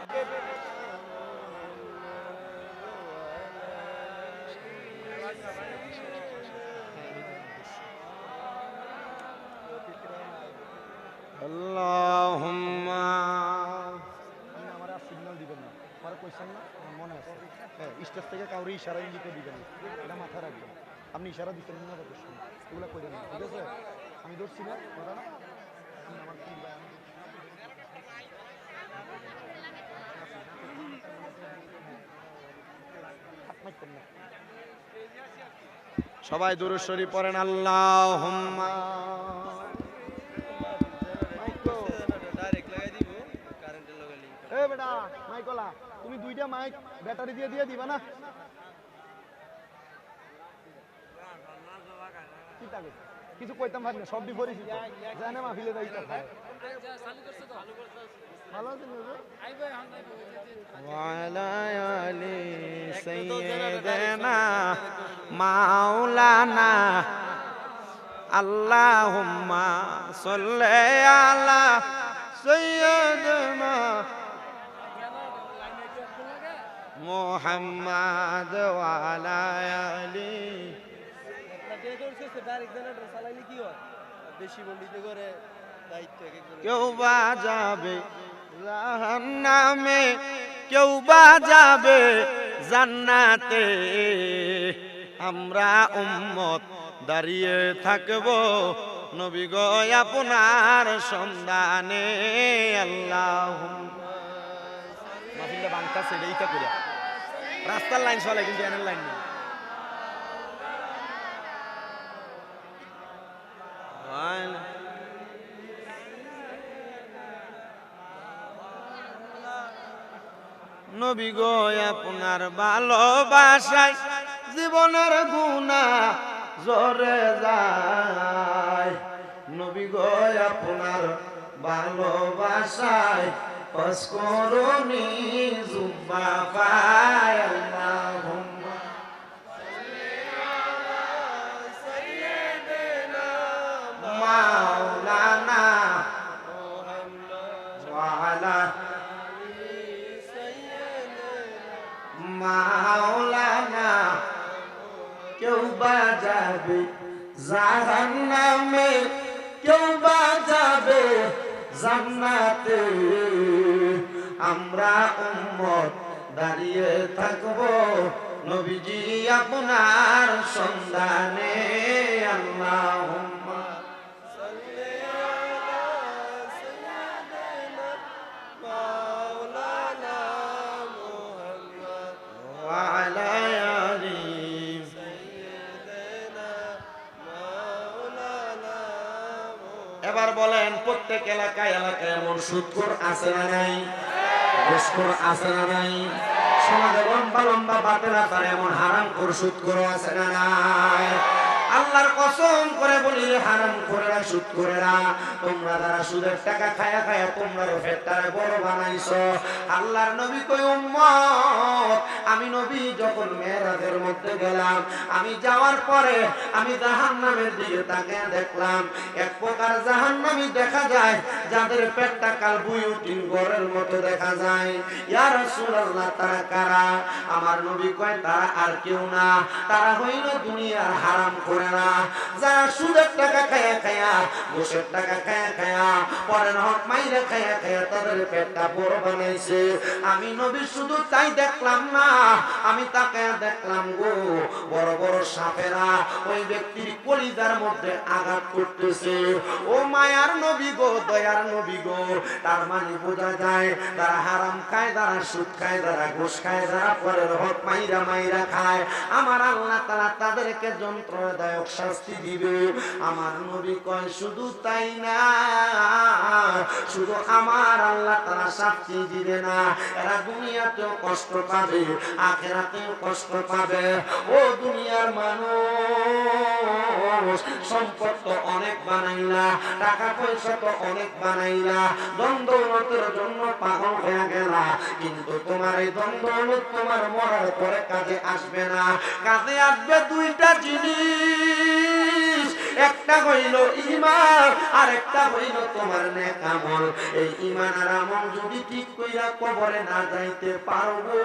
আল্লাহুম্মা আমার সিগন্যাল দিবেন না আমার কোশ্চেন না আমার মনে আছে হ্যাঁ স্টেজ থেকে কাউরে ইশারা ইঙ্গিত দিবেন এটা মাথায় রাখবেন আপনি ইশারা দিচ্ছেন না তো কোশ্চেন এগুলো কইরেন না ঠিক আছে আমি ধরছি না কথা না আমার কি সবাই দুরূদ শরীফ পড়েন আল্লাহুম্মা বেটা মাইকলা তুমি দুইটা মাইক ব্যাটারি দিয়ে দিয়ে দিবা না কিছু কইতাম ভাই না সব বিপরীত জানে মাহফিলে যাইতা ভালো আছে ওয়ালা আলি সাইয়্যিদানা মাওলানা আল্লাহুম্মা সাল্লি আলা সাইয়্যিদানা মুহাম্মাদ ওয়ালা আলি কেউ বা যাবে জাহান্নামে কেউ বা যাবে জান্নাতে আমরা উম্মত দাঁড়িয়ে থাকব নবী গো আপনার সন্ধানে আল্লাহুম্মা মাহফিলটা বাংলাদেশে এইটা করে রাস্তার লাইন চলে কিন্তু এনের লাইন নেই নবী গো আপনার ভালোবাসায় জীবনের গুনাহ ঝরে যায় নবী গো আপনার ভালোবাসায় পসকরুনি জুব্বা পায় আল্লাহুম্মা সাল্লি আলা সাইয়্যিদিনা মাওলানা মুহাম্মদ ওয়া আলা মাওলানা কেউ বা যাবে জাহান্নামে কেউ বা যাবে জান্নাতে আমরা উম্মত দাঁড়িয়ে থাকব নবীজি আপনার সন্ধানে আল্লাহুম্মা সাল্লি আলা সাইয়্যিদিনা মাওলানা মুহাম্মদ ওয়া আলা আলি সাইয়্যিদিনা মাওলানা এবার বলেন প্রত্যেক এলাকায় এলাকায় এমন সুদখোর আছে না নাই ঘুষখোর আছে না নাই সমাজে লম্বা লম্বা বাতের আকার এমন হারামখোর সুদখোর আছে না নাই আল্লাহর কসম করে বলি হারাম করেরা সুদ করেরা তোমরা যারা সুদের টাকা খায়া খায়া তোমরা পেটটারে বড় বানাইছো আল্লাহর নবী কই উম্মত আমি নবী যখন মেরাজের মধ্যে গেলাম আমি যাওয়ার পরে আমি জাহান্নামের দিকে তাকিয়ে দেখলাম এক প্রকার জাহান্নামী দেখা যায় যাদের পেটটা কাল বুয়ুটিন গড়ের মতো দেখা যায় ইয়া রাসূলুল্লাহ তারা কারা আমার নবী কয় তারা আর কেউ না তারা হইল দুনিয়ার হারাম করে যারা সুদের টাকা খায়া খায়া ঘুষের টাকা খায়া খায়া পরের হক মাইরে খায়া খায়া তাদের পেটটা বড় বানাইছে আমি নবী শুধু তাই দেখলাম না আমি তাকে দেখলাম গো বড় বড় সাপেরা ওই ব্যক্তির কলিজার মধ্যে আঘাত করতেছে ও মায়ার নবী গো দয়ার নবী গো তার মানে বোঝা যায় যারা হারাম খায় যারা সুদ খায় যারা ঘুষ খায় যারা পরের হক মাইরা মাইরা খায় আমার আল্লাহ তাআলা তাদেরকে যন্ত্রণা শাস্তি দিবে আমার নবী কয় শুধু তাই না শুধু আমার আল্লাহ তাআলা শাস্তি দিবে না এরা দুনিয়াতেও কষ্ট পাবে আখিরাতেও কষ্ট পাবে ও দুনিয়ার মানুষ মানুষ সম্পদ তো অনেক বানাইলা, টাকা পয়সা তো অনেক বানাইলা, দ্বন্দ্বলতের জন্য পাগল হয়ে গেলা, কিন্তু তোমার এই দ্বন্দ্বলত তোমার মরার পরে কাজে আসবে না। কাজে আসবে দুইটা জিনিস, একটা হইল ঈমান আর একটা হইল তোমার নেক আমল। এই ঈমান আর আমল যদি ঠিক কইরা কবরে না যাইতে পারবো,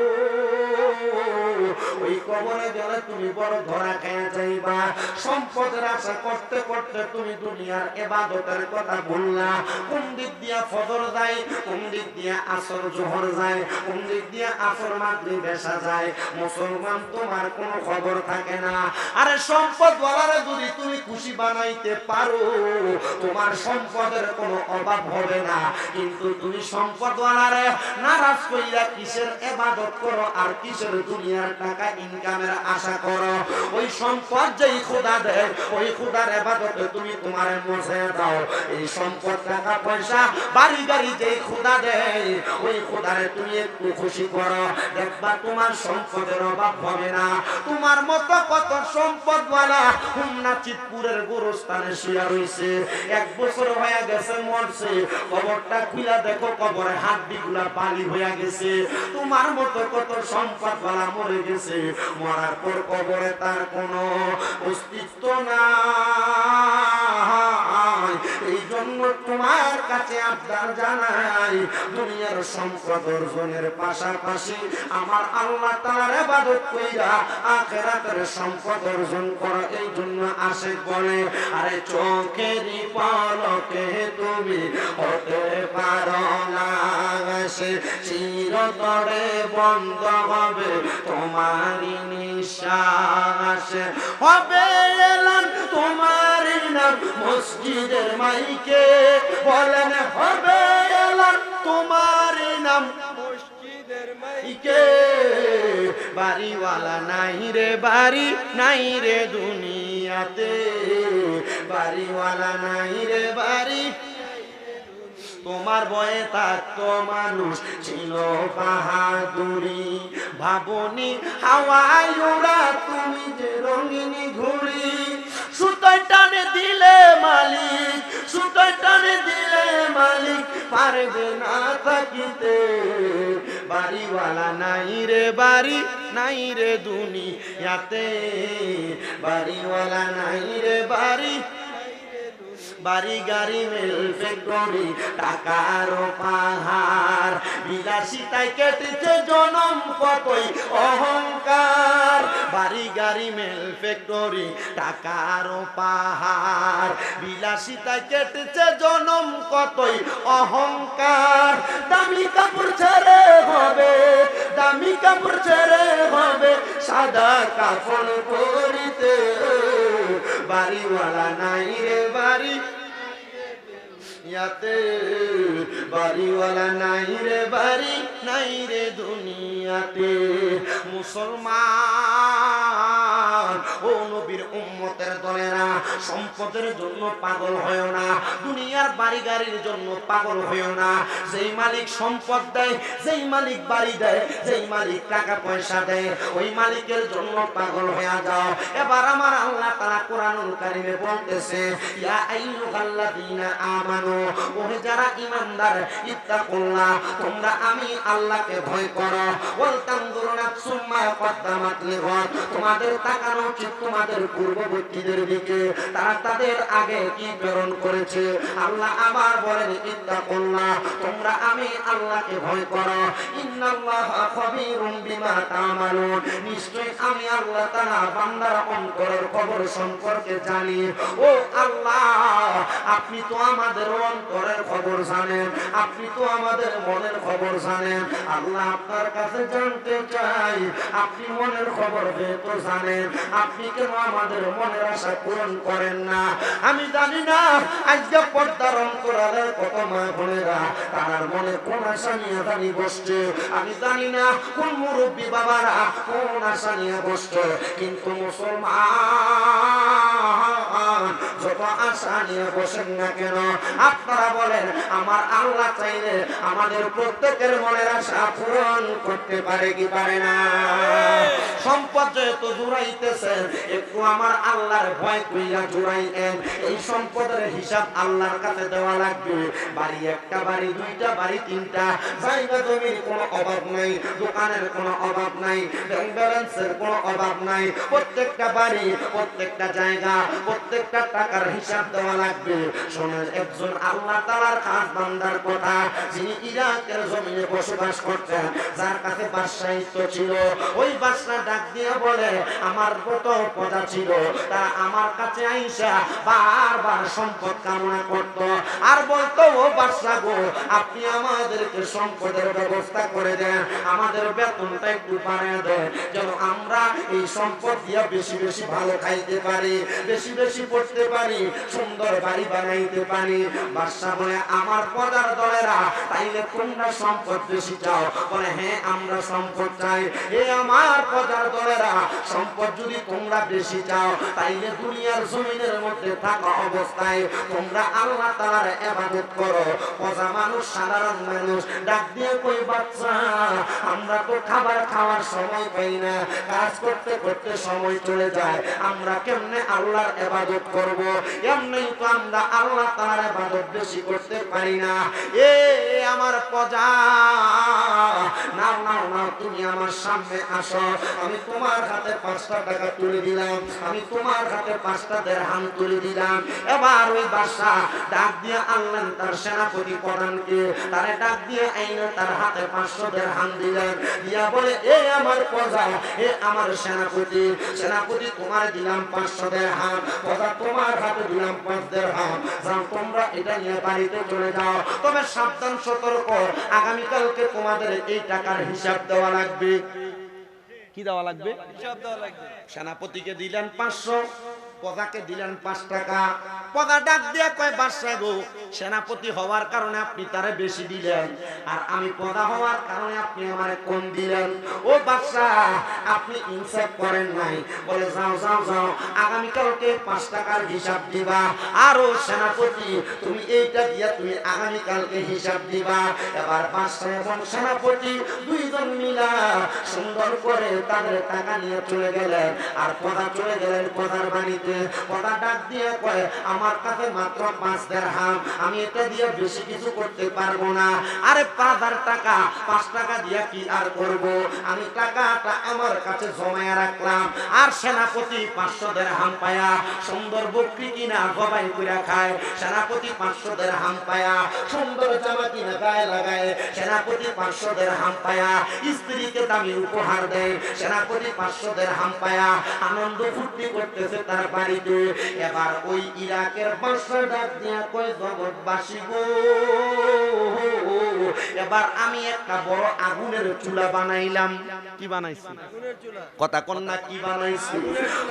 ওই কবরে গেলে তুমি বড় ধরা খেয়ে যাইবা। সম্পদের আশা করতে করতে তুমি দুনিয়ার ইবাদতের কথা ভুললা। কোন দিক দিয়া ফজর যায়, কোন দিক দিয়া আসর জোহর যায়, কোন দিক দিয়া আসর মাগরিব এশা যায়, মুসলমান তোমার কোনো খবর থাকে না। আরে সম্পদ ওয়ালারে যদি তুমি খুশি বানাইতে পারো, তোমার সম্পদের কোনো অভাব হবে না। কিন্তু তুমি সম্পদ ওয়ালারে নারাজ কইরা কিসের ইবাদত করো আর কিসের দুনিয়ার টাকা ইনকামের আশা করো? ওই সম্পদ যেই খোদা দেয়, ওই খোদার ইবাদতে তুমি তোমারে মুছে দাও। এই সম্পদ টাকা পয়সা বাড়ি গাড়ি যেই খোদা দেয়, ওই খোদারে তুমি একটু খুশি করো, দেখবা তোমার সম্পদের অভাব হবে না। তোমার মতো কত সম্পদওয়ালা খুলনা চিতপুরের গোরস্থানে শুয়ে রইছে, 1 বছর হয়ে গেছে মরছে, কবরটা খুলে দেখো কবরে হাড্ডিগুলা বালি হয়ে গেছে। তোমার মতো কত সম্পদওয়ালা মরে গেছে, মরার পর কবরে তার কোনো অস্তিত্ব নাই। এই জন্য তোমার কাছে আবদার জানাই, দুনিয়ার সম্পদ অর্জনের পাশাপাশি আমার আল্লাহ তাআলার ইবাদত কইরা আখিরাতের সম্পদ অর্জন করো। এই জন্য আশিক বলে, আরে চোখেরই পলকে তুমি হতে পারো না, সে চিরতরে বন্ধ হবে তোমারই নিঃশ্বাস, হবে এলান তোমারই নাম মসজিদের মাইকে, বলেন হবে এলান তোমারই নাম মসজিদের মাইকে। বাড়িওয়ালা নাই রে বাড়ি, নাই রে দুনিয়াতে, বাড়িওয়ালা নাই রে বাড়ি। তোমার বয়ে থাকতো মানুষ ছিল বাহাদুরি, ভাবনি হাওয়ায় ওরা তুমি যে রঙিনী ঘুড়ি। সুতোয় টানে দিলে মালিক, সুতোয় টানে দিলে মালিক পারবে না থাকিতে। বাড়িওয়ালা নাই রে বাড়ি, নাই রে দুনিয়াতে, বাড়িওয়ালা নাই রে বাড়ি। বাড়ি গাড়ি মেল ফ্যাক্টরি টাকার পাহাড়, বিলাসিতায় কেটেছে জনম কতই অহংকার। বাড়ি গাড়ি মেল ফ্যাক্টরি টাকার পাহাড়, বিলাসিতায় কেটেছে জনম কতই অহংকার। দামি কাপড় ছেড়ে হবে, দামি কাপড় ছেড়ে হবে সাদা কাফন পরিতে। বাড়িওয়ালা নাই রে বাড়ি ইয়াতে, বাড়িওয়ালা নাই রে বাড়ি, নাই রে দুনিয়াতে। মুসলমান ও নবীর উম্মতের দলেরা, সম্পদের জন্য পাগল হয়েও না, দুনিয়ার বাড়ি গাড়ির জন্য পাগল হয়েও না। যেই মালিক সম্পদ দেয়, যেই মালিক বাড়ি দেয়, যেই মালিক টাকা পয়সা দেয়, ওই মালিকের জন্য পাগল হয়ে যাও। এবার আমার আল্লাহ তাআলা কোরআনুল কারীমে বলতেছে, ইয়া আইয়ুহাল্লাযীনা আমানু, ওহে যারা ঈমানদার, ইত্তাকুল্লাহ, তোমরা আমি আল্লাহকে ভয় করো। ওয়াল তানজুরু নাফসুম মা কদ্দামাত লিগাদ, তোমাদের তাকানো উচিত তোমাদের পূর্ববর্তীদের দিকে, তারা তাদের আগে কি প্রেরণ করেছে। আল্লাহ আবার বলেন, ইত্তাকুল্লাহ, তোমরা আমি আল্লাহকে ভয় করো। ইন্নাল্লাহা খাবীরুম বিমা তা'মালুন, নিশ্চয় আমি আল্লাহ তাআলা বান্দার অন্তরের খবর সম্পর্কে জানি। ও আল্লাহ, আপনি তো আমাদের অন্তরের খবর জানেন, আপনি তো আমাদের মনের খবর জানেন। আল্লাহ আপনার কাছে জানতে চাই, আপনি মনের খবর যেহেতু জানেন, আপনি কেন আমাদের মনের আশা পূরণ করেন না? আমি জানি না আজকে পর্দার অন্তরালের কত মা বোনেরা তার মনে কোন আশা নিয়ে জানি বসছে, আমি জানি না কোন মুরব্বী বাবারা কোন আশা নিয়ে বসছে, কিন্তু মুসলমান যত আশা নিয়ে বসেন না কেন, আপনারা বলেন আমার আল্লাহ চাইলে আমাদের প্রত্যেকের মনের আশা পূরণ করতে পারে কি পারে না? সম্পদ যেহেতু জুড়াইতেছেন, একটু আমার আল্লাহর ভয় কইরা জুড়াইতেন। এই সম্পদের হিসাব আল্লাহর কাছে দেওয়া লাগবে। বাড়ি একটা, বাড়ি দুইটা, বাড়ি তিনটা, জায়গা জমির কোনো অভাব নাই, দোকানের কোনো অভাব নাই, ব্যাংক ব্যালেন্সের কোনো অভাব নাই। প্রত্যেকটা বাড়ি, প্রত্যেকটা জায়গা, প্রত্যেকটা টাকার হিসাব দেওয়া লাগবে। শোনেন, একজন আল্লাহ তাআলার খাস বান্দার কথা, যিনি ইরাকের জমিনে বসবাস করতেন, যার কাছে বাদশাহিত্ব ছিল, ওই বাদশা ডাক দিয়ে বলে, আমার কত প্রজা ছিল, তারা আমার কাছে আইসা বারবার সম্পদ কামনা করত, আর বলতো, ও বাদশা গো, আপনি আমাদেরকে সম্পদের ব্যবস্থা করে দেন, আমাদের বেতনটা একটু বাড়িয়ে দেন, যেন আমরা এই সম্পদ দিয়ে বেশি বেশি ভালো খাইতে পারি, বেশি বেশি পড়তে পারি, সুন্দর বাড়ি বানাইতে পারি। বাদশা বলে, আমার প্রজার দলেরা, তাইলে তোমরা সম্পদ বেশি চাও? বলে, হ্যাঁ, আমরা সম্পদ চাই। এ আমার প্রজার দলেরা, সম্পদ যদি তোমরা বেশি চাও, তাইলে দুনিয়ার জমিনের মধ্যে থাকা অবস্থায় তোমরা আল্লাহ তাআলার ইবাদত করো। প্রজা মানুষ, সাধারণ মানুষ ডাক দিয়ে কই, বাচ্চা, আমরা তো খাবার খাওয়ার সময় পাই না, কাজ করতে করতে সময় চলে যায়, আমরা কেমনে আল্লাহর ইবাদত করব? এমনি তো আমরা আল্লাহ তাআলার ইবাদত বেশি করতে পারি না। এ আমার প্রজা, নাও নাও নাও, তুমি আমার সামনে আসো, আমি তোমার হাতে 5টা টাকা তুলে দিলাম, আমি তোমার হাতে 5টা দিরহাম তুলে দিলাম। এবার ওই বাদশা ডাক দিয়ে আনলেন তার সেনাপতি প্রধানকে, তারে ডাক দিয়ে আইনে তার হাতে 500 দিরহাম দিলেন, দিয়া বলে, এ আমার প্রজা, এ আমার সেনাপতি, সেনাপতি তোমার দিলাম 500 দিরহাম, প্রজা তোমার হাতে দিলাম 5 দিরহাম, যাও তোমরা এটা নিয়ে বাড়িতে চলে যাও। তবে সাবধান, সতর্ক, আগামীকালকে তোমাদের এই টাকার হিসাব দেওয়া লাগবে। কি দেওয়া লাগবে? হিসাব দেওয়া লাগবে। সেনাপতিকে দিলেন 500, প্রজাকে দিলেন 5 টাকা। প্রজা ডাক দিয়ে কয়, বাদশা গো, সেনাপতি হওয়ার কারণে আপনি তারে বেশি দিলেন, আর আমি প্রজা হওয়ার কারণে আপনি আমারে কম দিলেন। ও বাদশা, আপনি ইনসাফ করেন নাই। বলে, যাও যাও যাও, আগামীকালকে 5 টাকার হিসাব দিবা। আর ও সেনাপতি, তুমি এইটা দিয়া তুমি আগামীকালকে হিসাব দিবা। এবার বাদশা এবং সেনাপতি দুইজন মিলা সুন্দর করে তাদের টাকা নিয়ে চলে গেলেন, আর প্রজা চলে গেলেন প্রজার বাড়িতে। প্রজা ডাক দিয়ে কয়, আমার কাছে মাত্র 5 দিরহাম, আমি এটা দিয়ে বেশি কিছু করতে পারবো না। আরে 5000 টাকা, 5 টাকা দিয়ে কি আর করব? আমি টাকাটা আমার কাছে জমায়া রাখলাম। আর সেনাপতি 500 দিরহাম পায়া সুন্দর বকরি কিনা জবাই কইরা খায়, সেনাপতি 500 দিরহাম পায়া সুন্দর জামা কিনা গায়ে লাগায়, সেনাপতি 500 দিরহাম পায়া স্ত্রীকে দামি উপহার দেয়, সেনাপতি 500 দিরহাম পায়া আনন্দ ফুর্তি করতেছে তার বাড়িতে। এবার ওই ইরাকের বাদশা ডাক দিয়া কয়, জগৎবাসী গো, এবার আমি একটা বড় আগুনের চুলা বানাইলাম। কি বানাইছি? আগুনের চুলা। কথা কোন না, কি বানাইছি?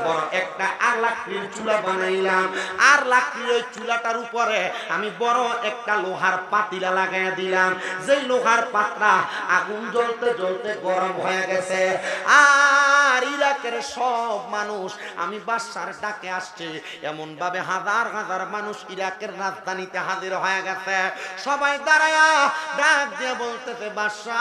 বড় একটা লাকড়ির চুলা বানাইলাম। আর লাকড়ির ওই চুলাটার উপরে আমি বড় একটা লোহার পাতিলা লাগাইয়া দিলাম। যেই লোহার পাতলা আগুন জ্বলতে জ্বলতে গরম হয়ে গেছে। আর ইরাকের সব মানুষ আমি বাদশার ডাকে আসছে, এমন ভাবে হাজার হাজার মানুষ ইরাকের রাজধানীতে হাজির হয়ে গেছে। সবাই দাঁড়ায়া ডাক দিয়ে বলতেছে, বাদশা,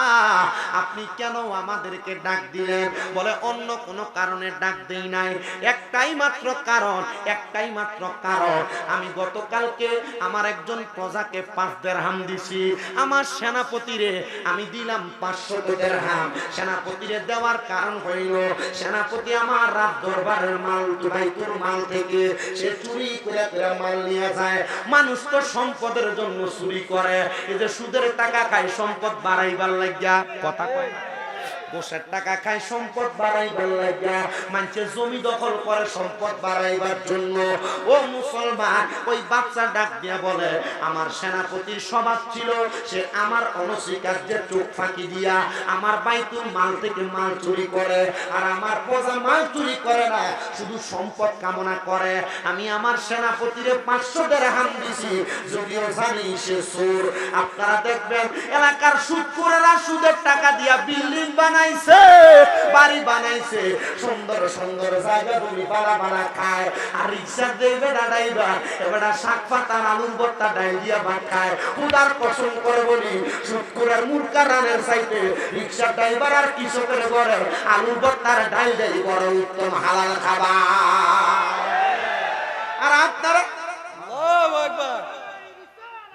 আপনি কেন আমাদেরকে ডাক দিলেন? বলে, অন্য কোনো কারণে ডাক দেই নাই, একটাই মাত্র কারণ, একটাই মাত্র কারণ, আমি গতকালকে আমার একজন প্রজাকে 5 দিরহাম দিছি, আমার সেনাপতিরে আমি দিলাম 500 দিরহাম। সেনাপতিরে দেওয়ার কারণ হইল, সেনাপতি আমার রাত দরবারের মাল, বাইতুল মাল থেকে সে চুরি করে করে মাল নিয়ে যায়। মানুষ তো সম্পদের জন্য চুরি করে, এই যে সুদের টাকা খায় সম্পদ বাড়াইবার লাগিয়া। কথা কয়, গোসের টাকা খায় সম্পদ বাড়াইবার লাগিয়া, মানুষের জমি দখল করে সম্পদ বাড়াইবার জন্য। ও মুসলমান, ওই বাচ্চা ডাক দিয়া বলে, আমার সেনাপতির স্বভাব ছিল সে আমার অনস্বীকার্যের চোখ ফাঁকি দিয়া আমার বাইতুল মাল থেকে মাল চুরি করে, আর আমার প্রজা মাল চুরি করে না, শুধু সম্পদ কামনা করে। আমি আমার সেনাপতিরে 500 দিরহাম দিছি, যদিও জানি সে চোর। আপনারা দেখবেন এলাকার সুদখোরেরা সুদের টাকা দিয়া বিল্ডিং বানাইছে, বাড়ি বানাইছে, সুন্দর সুন্দর জায়গা জমি বাড়া বাড়া খায়, আর রিক্সা দেবে দাঁড়াইবা এবারে শাক পাতা আলুর ভর্তা ডাল দিয়া ভাত খায়। খুদার কসম করে বলি, সুদখোরের মুরগা রানের চাইতে রিক্সা ড্রাইভার আর কৃষকের ঘরের আলুর ভর্তার ডাল দেই বড় উত্তম হালাল খাবার। আর আপনারা আল্লাহু আকবার,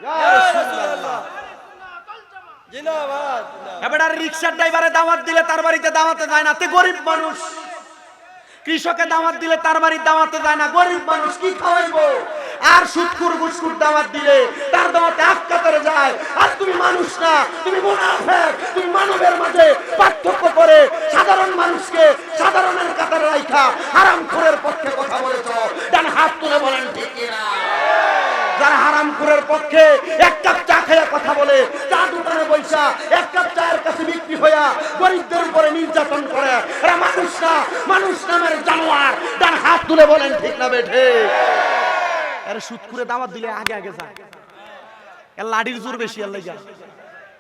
ইয়া রাসূলুল্লাহ, জিন্দাবাদ। এবারে রিকশার ড্রাইভারে দাওয়াত দিলে তার বাড়িতে দাওয়াতে যায় না, তে গরিব মানুষ। কৃষকে দাওয়াত দিলে তার বাড়ির দাওয়াতে যায় না, গরিব মানুষ কি খাওয়াইবো? আর সুদখোর ঘুষখোর দাওয়াত দিলে তার দাওয়াতে এক কাতারে যায়। আর তুমি মানুষ না, তুমি মুনাফিক। তুমি মানবের মাঝে পার্থক্য করে সাধারণ মানুষকে সাধারণের কাতারে রাখা হারামখোরের পক্ষে কথা বলেছো। ডান হাত তুলে বলেন ঠিক কি না? যারা হারামখোরের পক্ষে এক কাপ চা খেয়ে কথা বলে, চা দোকানে বৈশা এক কাপ চায়ের কাছে বিক্রি হইয়া গরিবদের উপরে নির্যাতন করে, এরা মানুষ না, মানুষ নামের জানোয়ার। ডান হাত তুলে বলেন ঠিক না বেঠে? আরে সুদখোরে দাওয়াত দিলে আগে আগে যায়, এর লাঠির জোর বেশি আর লাগা।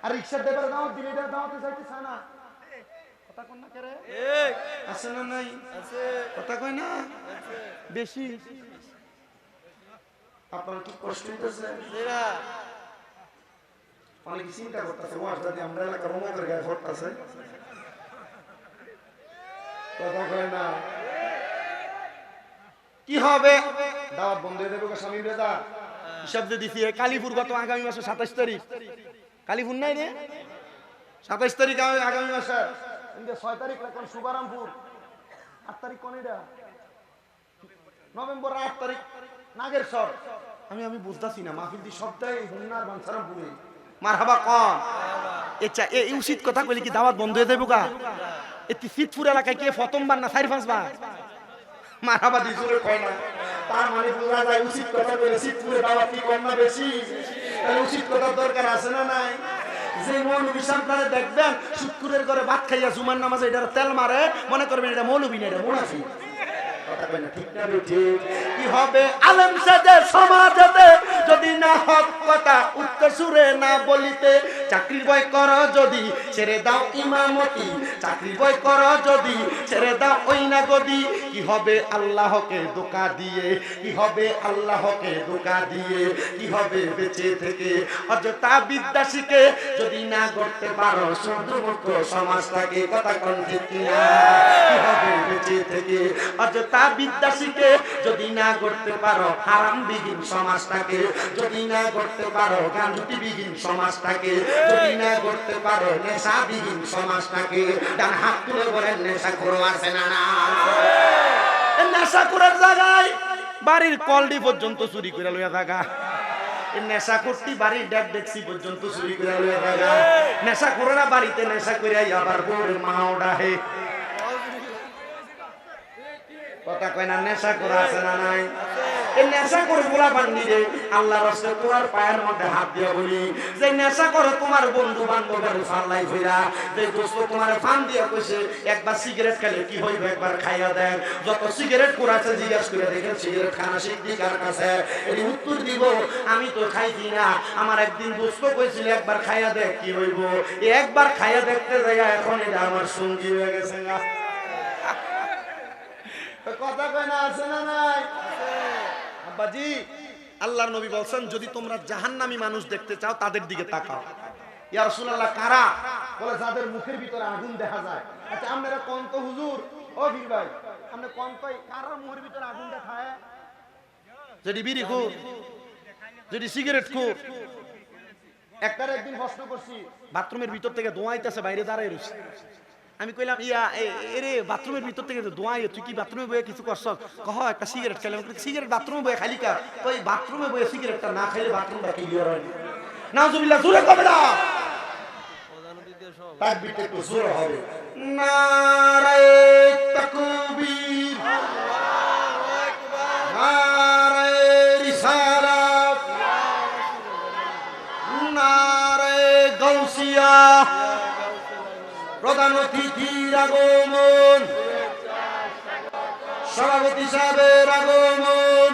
আর রিকশার ড্রাইভার দাওয়াত দিলে এটা দাওয়াতে যাইতে চায় না। কথা কোন না করে ঠিক আছে না নাই? আছে, কথা কয় না বেশি। আপনার কি কষ্ট হইতেছে? জিরা অনেক চিন্তা করতেছে, ওয়াজ যদি আমরা এলাকার অমুকের গায়ে পড়তেছে। কথা কয় না কি হবে? দাওয়াত বন্ধ হয়ে যাবে স্বামী রেজা হিসাব দিয়ে দিছি। কালীপুর গত আগামী মাসে 27 তারিখ, কালীপুর নাই রে, 27 তারিখ আগামী মাসে। 6 তারিখ এখন শুভারামপুর, 8 তারিখ কোন এটা? নভেম্বর 8 তারিখ নাগেরসর। আমি বুঝতাছি না, মাহফিল দি সবটাই হুন্নার বানসারামপুরে মারহাবা কোন। আচ্ছা এই উচিত কথা কইলে কি দাওয়াত বন্ধ হয়ে যাবে গা? এতি সিটপুর এলাকায় কে প্রথমবার না 4-5 বার মারহাবা দি জোরে কয় না, তার মানে বোঝা যায় উচিত কথা কইলে সিটপুরে দাওয়াত কি কম না বেশি? তাহলে উচিত কথার দরকার আছে না নাই? যে মৌলবী সামনে দেখবেন শুক্রের ঘরে ভাত খাইয়া জুমার নামাজে এটা তেল মারে, মনে করবেন এটা মৌলবী না, এটা মুনাফিক। কি হবে আলেম সাজে সমাজেতে যদি না হক কথা উচ্চ সুরে না বলিতে? চাকরির বই কর যদি ছেড়ে দাও ইমামতি, চাকরির বই কর যদি ছেড়ে দাও ওই না গদি। কি হবে আল্লাহকে ধোঁকা দিয়ে? কি হবে আল্লাহকে ধোঁকা দিয়ে? কি হবে বেঁচে থেকে অযথা বিদ্যা শিখে যদি না করতে পারো শুধুমুক্ত সমাজটাকে? কথা কোন ঠিক কিনা? কি হবে বেঁচে থেকে অযথা বিদ্যা শিখে যদি না করতে পারো হারামবিহীন সমাজটাকে? যদি না করতে পারো গাঞ্জুটিবিহীন সমাজটাকে? যদি না করতে পারো নেশাবিহীন সমাজটাকে? ডান হাত তুলে বলেন নেশাখোর আছে না না? নেশাখোরের জায়গায় বাড়ির কলডি পর্যন্ত চুরি করে লইয়া থাকা, নেশাখোরটি বাড়ির ডেক ডেক্সি পর্যন্ত চুরি করে লইয়া থাকা। নেশাখোরেরা বাড়িতে নেশা করে আবার বউর মাও ডাহে। কথা কয় না, নেশা করে আছে না নাই? এই নেশা করে গোলা বান্দি রে আল্লাহর রাস্তায় তোমার পায়ের মধ্যে হাত দিয়ে বলি, যে নেশা করে তোমার বন্ধু বান্ধবের ফাল্লাই হইরা, যে দোস্ত তোমার ফান দিয়ে কইছে একবার সিগারেট খেলে কি হইবে একবার খাইয়া দেন। যত সিগারেট করাছে জিজ্ঞেস করে দেখেন সিগারেট খানা শিখবি কার কাছে? এই উত্তর দিব আমি তো খাইছি না, আমার একদিন দোস্ত কইছিল একবার খাইয়া দেখ কি হইব। একবার খাইয়া দেখতে যাইয়া এখন এটা আমার সঙ্গী হয়ে গেছে। কথা কয় না আছে না নাই? আব্বাজি আল্লাহর নবী বলছেন যদি তোমরা জাহান্নামী মানুষ দেখতে চাও তাদের দিকে তাকাও। ইয়া রাসূলুল্লাহ কারা? বলে যাদের মুখের ভিতরে আগুন দেখা যায়। আচ্ছা আপনারা কোন তো হুজুর, ও বীর ভাই আপনি কোন তো কারা মুখের ভিতরে আগুন দেখায়? যদি বিড়ি খো, যদি সিগারেট খো। একটার একদিন প্রশ্ন করছি, বাথরুমের ভিতর থেকে দোয়াইতেছে, বাইরে দাঁড়ায় রয়েছে। আমি কইলাম ইয়া এরে বাথরুমের ভিতর থেকে দোয়াই, তুই কি বাথরুমে বয়ে কিছু করছ? কহ একটা সিগারেট খেলাম। সিগারেট বাথরুমে বয়ে খালি কার? তো এই বাথরুমে বয়ে সিগারেটটা না খাইলে বাথরুমটা ক্লিয়ার হয় না। নাউজুবিল্লাহ, জোরে কবে না? তাকবীরটা একটু জোরে হবে। নারায়ে তাকবীর, নারায়ে রিসালাত, নারায়ে গাউসিয়া। প্রধান অতিথির আগমন, সভাপতি সাহেবের আগমন,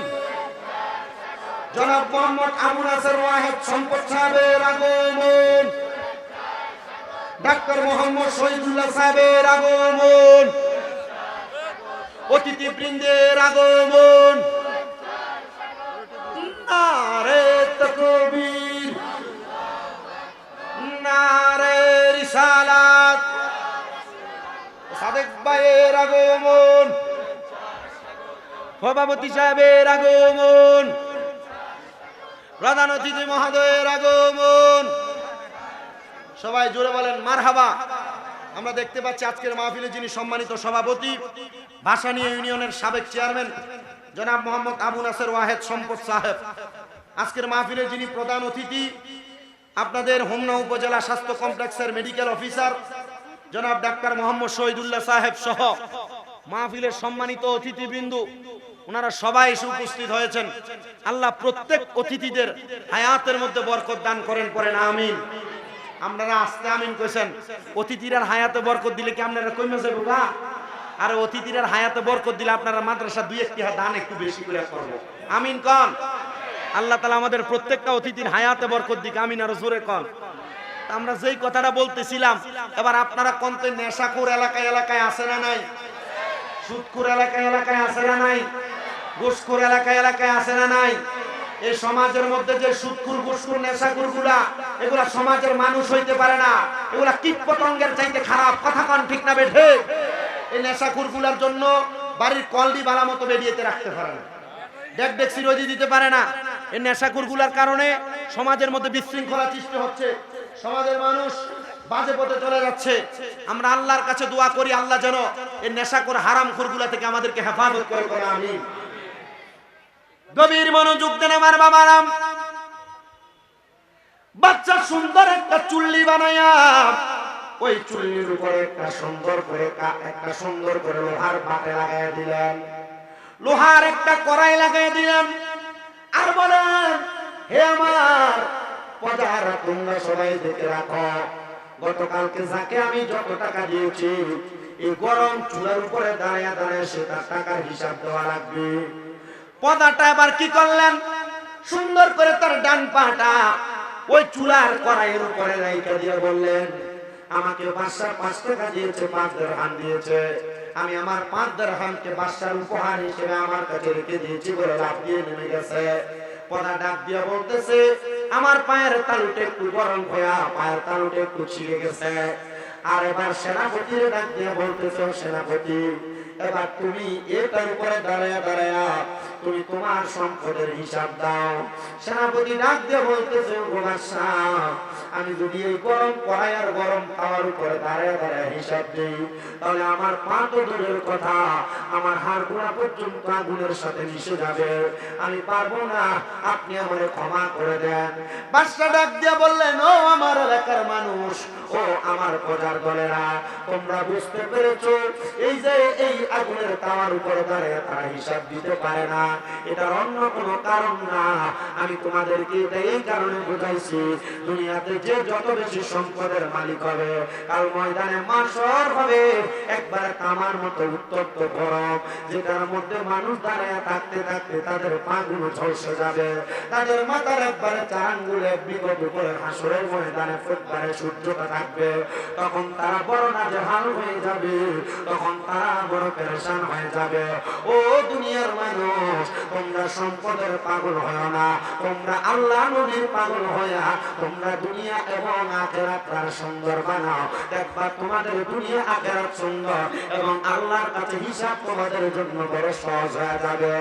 জনাব মোহাম্মদ আবু নাসের ওয়াহেদ সম্পদ সাহেবের আগমন, ডাক্তার মোহাম্মদ শহীদুল্লাহ সাহেবের আগমন, অতিথিবৃন্দের আগমন। নারে তাকবীর, নারে রিসালাত, সাদেক ভাইয়ের আগমন, সভাপতি সাহেবের আগমন, প্রধান অতিথি মহোদয়ের আগমন। সবাই জোরে বলেন মারহাবা। আমরা দেখতে পাচ্ছি আজকের মাহফিলে যিনি সম্মানিত সভাপতি, ভাসানী ইউনিয়নের সাবেক চেয়ারম্যান জনাব মোহাম্মদ আবু নাসের ওয়াহেদ সম্পদ সাহেব। আজকের মাহফিলে যিনি প্রধান অতিথি, আপনাদের হোমনা উপজেলা স্বাস্থ্য কমপ্লেক্সের মেডিকেল অফিসার জনাব ডাক্তার মোহাম্মদ শহীদুল্লাহ সাহেব সহ মাহফিলের সম্মানিত অতিথিবৃন্দ, ওনারা সবাই এসে উপস্থিত হয়েছেন। আল্লাহ প্রত্যেক অতিথিদের হায়াতের মধ্যে বরকত দান করেন, পড়েন আমিন। আপনারা আস্তে আমিন কইছেন। অতিথিরার হায়াতে বরকত দিলে কি আপনারা কইমে যাবো গা? আর অতিথিরার হায়াতে বরকত দিলে আপনারা মাদ্রাসা দুই একটি দান একটু বেশি করে করবো। আমিন কন। আল্লাহ তাআলা আমাদের প্রত্যেকটা অতিথির হায়াতে বরকত দিক, আমিন আর জোরে কন। আমরা যেই কথাটা বলতেছিলাম, এবার আপনারা কোন তো নেশাখোর এলাকায় এলাকায় আছে না নাই? সুদখোর এলাকায় এলাকায় আছে না নাই? ঘুষখোর এলাকায় এলাকায় আছে না নাই? এই সমাজের মধ্যে যে সুদখোর ঘুষখোর নেশাখোর গুলা, এগুলা সমাজের মানুষ হইতে পারে না। এগুলা কীট পতঙ্গের চাইতে খারাপ। কথা কন ঠিক না বেঠে? এই নেশাখোর গুলার জন্য বাড়ির কলডি বালা মতো বেরিয়েতে রাখতে পারে না, ডেক ডেক্সি রোজি দিতে পারে না। এই নেশাখোর গুলার কারণে সমাজের মধ্যে বিশৃঙ্খলা সৃষ্টি হচ্ছে, সমাজের মানুষ বাজে পথে চলে যাচ্ছে। আমরা আল্লাহর কাছে দোয়া করি, আল্লাহ যেন এই নেশাখোর হারামখোর গুলা থেকে আমাদেরকে হেফাজত করে। আমিন। গভীর মনোযোগ দেন আমার বাবারাম। বাচ্চা সুন্দর একটা চুল্লি বানায়া ওই চুল্লির উপরে একটা সুন্দর করে লোহার বাটে লাগাই দিলেন, লোহার একটা কড়াই লাগাই দিলেন, আর বলেন হে আমার প্রজারা, তোমরা সবাই দেখে রাখো, গতকালকে যাকে আমি যত টাকা দিয়েছি এই গরম চুলার উপরে দাঁড়িয়ে দাঁড়িয়ে সে তার টাকার হিসাব দেওয়া লাগবে। পদাটা এবার কি করলেন, সুন্দর করে তার ডান পাটা ওই চুলার কড়াইয়ের উপরে রাইখা দিয়ে বললেন, আমাকে বাদশা 5 টাকা দিয়েছে, 5 দিরহাম দিয়েছে, আমি আমার 5 দিরহামকে বাদশার উপহার হিসেবে আমার কাছে রেখে দিয়েছি বলে লাফ দিয়ে নেমে গেছে। পদা ডাক দিয়ে বলতেছে, আমার পায়ের তালুটা একটু গরম হয়ে পায়ের তালুটা একটু ছিঁড়ে গেছে। আর এবার সেনাপতির ডাক দিয়ে বলতেছে, সেনাপতি এবার তুমি এটার উপরে দাঁড়ায়া দাঁড়ায়া তুমি তোমার সম্পদের হিসাব দাও। সেনাপতি ডাক দিয়ে বলতেছে, ও বাদশা, আমি যদি এই গরম কড়াই আর গরম খাওয়ার উপরে দাঁড়ায়া দাঁড়ায়া হিসাব দিই, তাহলে আমার পা তো দূরের কথা, আমার হাড় গোড়া পর্যন্ত আগুনের সাথে মিশে যাবে, আমি পারবো না, আপনি আমারে ক্ষমা করে দেন। বাদশা ডাক দিয়ে বললেন, ও আমার এলাকার মানুষ, ও আমার প্রজার দলেরা, তোমরা বুঝতে পেরেছো, এই যে এই আগুনের তাওয়ার উপরে দাঁড়িয়ে তারা হিসাব দিতে পারে না, এটার অন্য কোনো কারণ না। আমি তোমাদেরকে এটা এই কারণে বুঝাইছি, দুনিয়াতে যে যত বেশি সম্পদের মালিক হবে, কাল ময়দানে মাশর হবে একবার তামার মতো উত্তপ্ত গরম, যেটার মধ্যে মানুষ দাঁড়িয়ে থাকতে থাকতে তাদের পাগুলো ঝলসে যাবে, তাদের মাথার একবারে 4 আঙ্গুলে বিগত করে হাসরের ময়দানে ফুটবারে সূর্যটা থাকবে। তখন তারা বড় নাজেহাল হয়ে যাবে, তখন তারা বড় পেরেশান হয়ে যাবে। ও দুনিয়ার মানুষ, তোমরা সম্পদের পাগল হয় না, তোমরা আল্লাহ নবীর পাগল হইয়া তোমরা দুনিয়া এবং আখিরাতটার সুন্দর বানাও। দেখবা তোমাদের দুনিয়া আখিরাত সুন্দর এবং আল্লাহর কাছে হিসাব তোমাদের জন্য বড় সহজ হয়ে যাবে।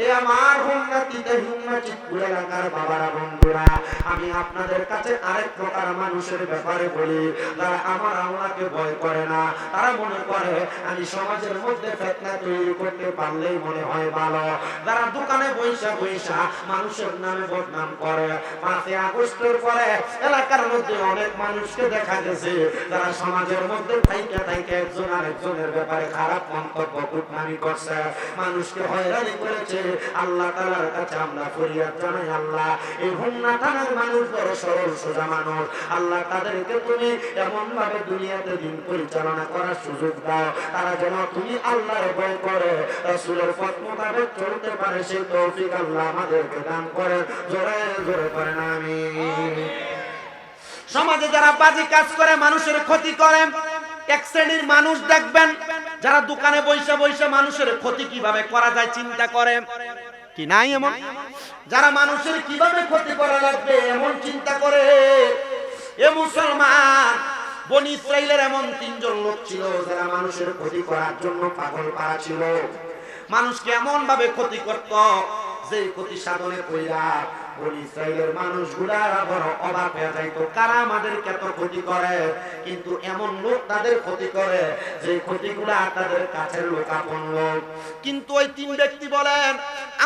এ আমার হুন্নাতিতে হুন্নাচিতপুর এলাকার বাবারা বন্ধুরা, আমি আপনাদের কাছে আরেক প্রকার মানুষের ব্যাপারে বলি, তারা আমার আল্লাহকে ভয় করে না। তারা মনে করে আমি সমাজের মধ্যে ফিতনা তৈরি করতে পারলেই মনে হয় ভালো। যারা দোকানে বৈশা বৈশা মানুষের নামে বদনাম করে, 5 আগস্টের পরে এলাকার মধ্যে অনেক মানুষকে দেখা গেছে যারা সমাজের মধ্যে থাইকা থাইকা একজন আরেকজনের ব্যাপারে খারাপ মন্তব্য কুটনামি করছে, মানুষকে হয়রানি করেছে। আল্লাহ তাআলার কাছে আমরা ফরিয়াদ জানাই, আল্লাহ এই হুন্না থানার মানুষ বড় সরল সোজা মানুষ, আল্লাহ তাদেরকে তুমি এমন ভাবে দুনিয়াতে দিন পরিচালনা করার সুযোগ দাও, তারা যেন তুমি আল্লাহর ভয় করে রাসূলের পথ মোতাবেক চলতে পারে, সেই তৌফিক আল্লাহ আমাদেরকে দান করে। জোরে জোরে করেন আমিন। সমাজে যারা বাজে কাজ করে, মানুষের ক্ষতি করে, এক শ্রেণীর মানুষ দেখবেন যারা দোকানে বৈশা বৈশা মানুষের ক্ষতি কিভাবে করা যায় চিন্তা করে, কি নাই এমন? যারা মানুষের কিভাবে ক্ষতি করা লাগবে এমন চিন্তা করে। এ মুসলমান, বনি ইসরাইলের এমন 3 জন লোক ছিল যারা মানুষের ক্ষতি করার জন্য পাগল পারা ছিল। মানুষকে এমন ভাবে ক্ষতি করত যে ক্ষতি সাধনে কইরা বনি ইসরাইলের মানুষগুলা বড় অবাক হয়ে যাইতো, কারা আমাদেরকে এত ক্ষতি করে। কিন্তু এমন লোক তাদের ক্ষতি করে যে ক্ষতিগুলা তাদের কাছের লোক, আপন লোক। কিন্তু ওই 3 ব্যক্তি বলেন,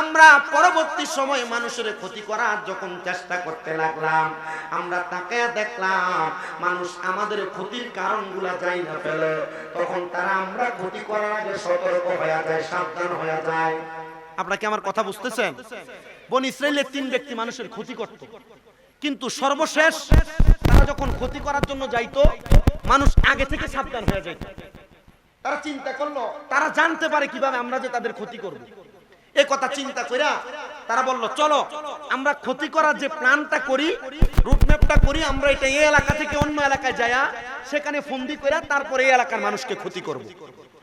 আমরা পরবর্তী সময়ে মানুষের ক্ষতি করার যখন চেষ্টা করতে লাগলাম, আমরা তাকে দেখলাম মানুষ আমাদের ক্ষতির কারণগুলা যাই না ফেলে, তখন তারা আমরা ক্ষতি করার আগে সতর্ক হয়ে যায়, সাবধান হয়ে যায়। আপনারা কি আমার কথা বুঝতেছেন? বনি ইসরাইলের 3 ব্যক্তি মানুষের ক্ষতি করত, কিন্তু সর্বশেষ তারা যখন ক্ষতি করার জন্য যাইতো, মানুষ আগে থেকে সাবধান হয়ে যাইত। তারা চিন্তা করলো, তারা জানতে পারে কিভাবে আমরা যে তাদের ক্ষতি করব। এই কথা চিন্তা কইরা তারা বলল, চলো আমরা ক্ষতি করার যে প্ল্যানটা করি, রুটম্যাপটা করি, আমরা এটা এই এলাকা থেকে অন্য এলাকায় যায়া সেখানে ফন্দি কইরা তারপরে এই এলাকার মানুষকে ক্ষতি করব।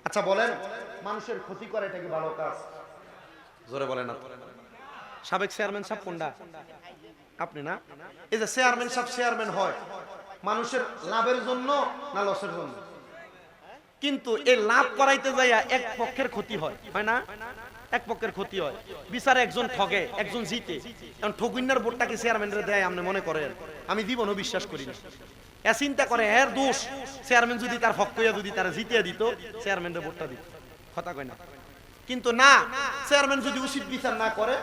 আচ্ছা বলেন, মানুষের ক্ষতি করা এটা কি ভালো কাজ? জোরে বলেন না। সাবেক চেয়ারম্যান সাহেব কোনটা? আপনি না? এই যে চেয়ারম্যান সাহেব চেয়ারম্যান হয় মানুষের লাভের জন্য না লসের জন্য? কিন্তু এই লাভ করাইতে যাইয়া এক পক্ষের ক্ষতি হয়, হয় না? এক পক্ষের ক্ষতি হয়, বিচারে একজন ঠগে একজন জিতে। কারণ ঠগুইনার ভোটটা কি চেয়ারম্যানের দেয় আপনি মনে করেন? আমি জীবনও বিশ্বাস করি না। এ চিন্তা করে এর দোষ, চেয়ারম্যান যদি তার হক কইয়া যদি তারা জিতিয়ে দিত, চেয়ারম্যানের ভোটটা দিত, কথা কয় না। কিন্তু না, চেয়ারম্যান যদি উচিত বিচার না করে,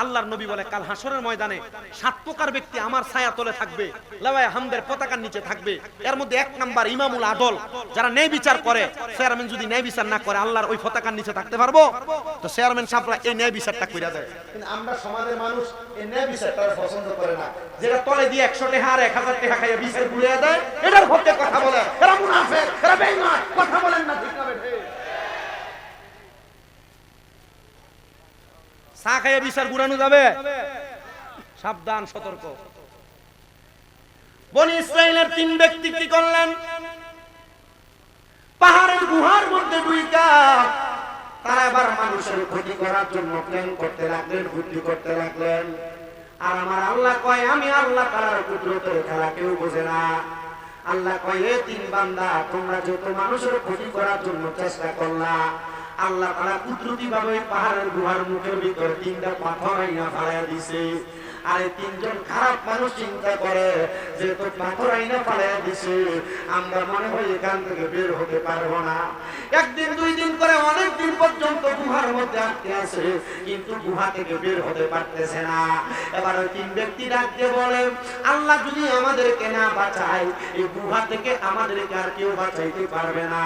আল্লাহর নবী বলে কাল হাসরের ময়দানে 7 প্রকার ব্যক্তি আমার ছায়া তলে থাকবে, লাওয়ায়ে হামদের পতাকার নিচে থাকবে। এর মধ্যে 1 নাম্বার ইমামুল আদল, যারা ন্যায় বিচার করে। চেয়ারম্যান যদি ন্যায় বিচার না করে আল্লাহর ওই পতাকার নিচে থাকতে পারবো? তো চেয়ারম্যান সাহেবরা এই ন্যায় বিচারটা কইরা দেয়। কিন্তু আমরা সমাজের মানুষ এই ন্যায় বিচারটা পছন্দ করে না। যেটা তলে দিয়ে 100 টাকা আর 1000 টাকা খাইয়া বিচার ঘুরিয়ে দেয়, এটার পক্ষে কথা বলে, এরা মুনাফিক, এরা বেঈমান। কথা বলেন না, ঠিক না বেঠে? চা খাইয়া বিচার ঘুরানো যাবে? সাবধান, সতর্ক। বনি ইসরাইলের 3 ব্যক্তি কি করলেন? পাহাড়ের গুহার মধ্যে ঢুইকা তারা আবার মানুষের ক্ষতি করার জন্য প্ল্যান করতে লাগলেন, বুদ্ধি করতে লাগলেন। আর আমার আল্লাহ কয়, আমি আল্লাহ তাআলার কুদরতের খেলা কেউ বোঝে না। আল্লাহ কয়, এ 3 বান্দা, তোমরা যত মানুষের ক্ষতি করার জন্য চেষ্টা করলা, আল্লাহ তাআলা কুদরতি ভাবে পাহাড়ের গুহার মুখের ভিতর 3টা পাথর আইনা ফালাইয়া দিছে। আর এই 3 জন খারাপ মানুষ চিন্তা করে যে তো পাথর আইনা ফালাইয়া দিছে, আমরা মনে হয় এখান থেকে বের হতে পারবো না। একদিন 2 দিন করে অনেক দিন পর্যন্ত গুহার মধ্যে আটকে আছে, কিন্তু গুহা থেকে বের হতে পারতেছে না। এবার ওই 3 ব্যক্তি ডাক দিয়ে বলে, আল্লাহ যদি আমাদেরকে না বাঁচায়, এই গুহা থেকে আমাদেরকে আর কেউ বাঁচাইতে পারবে না।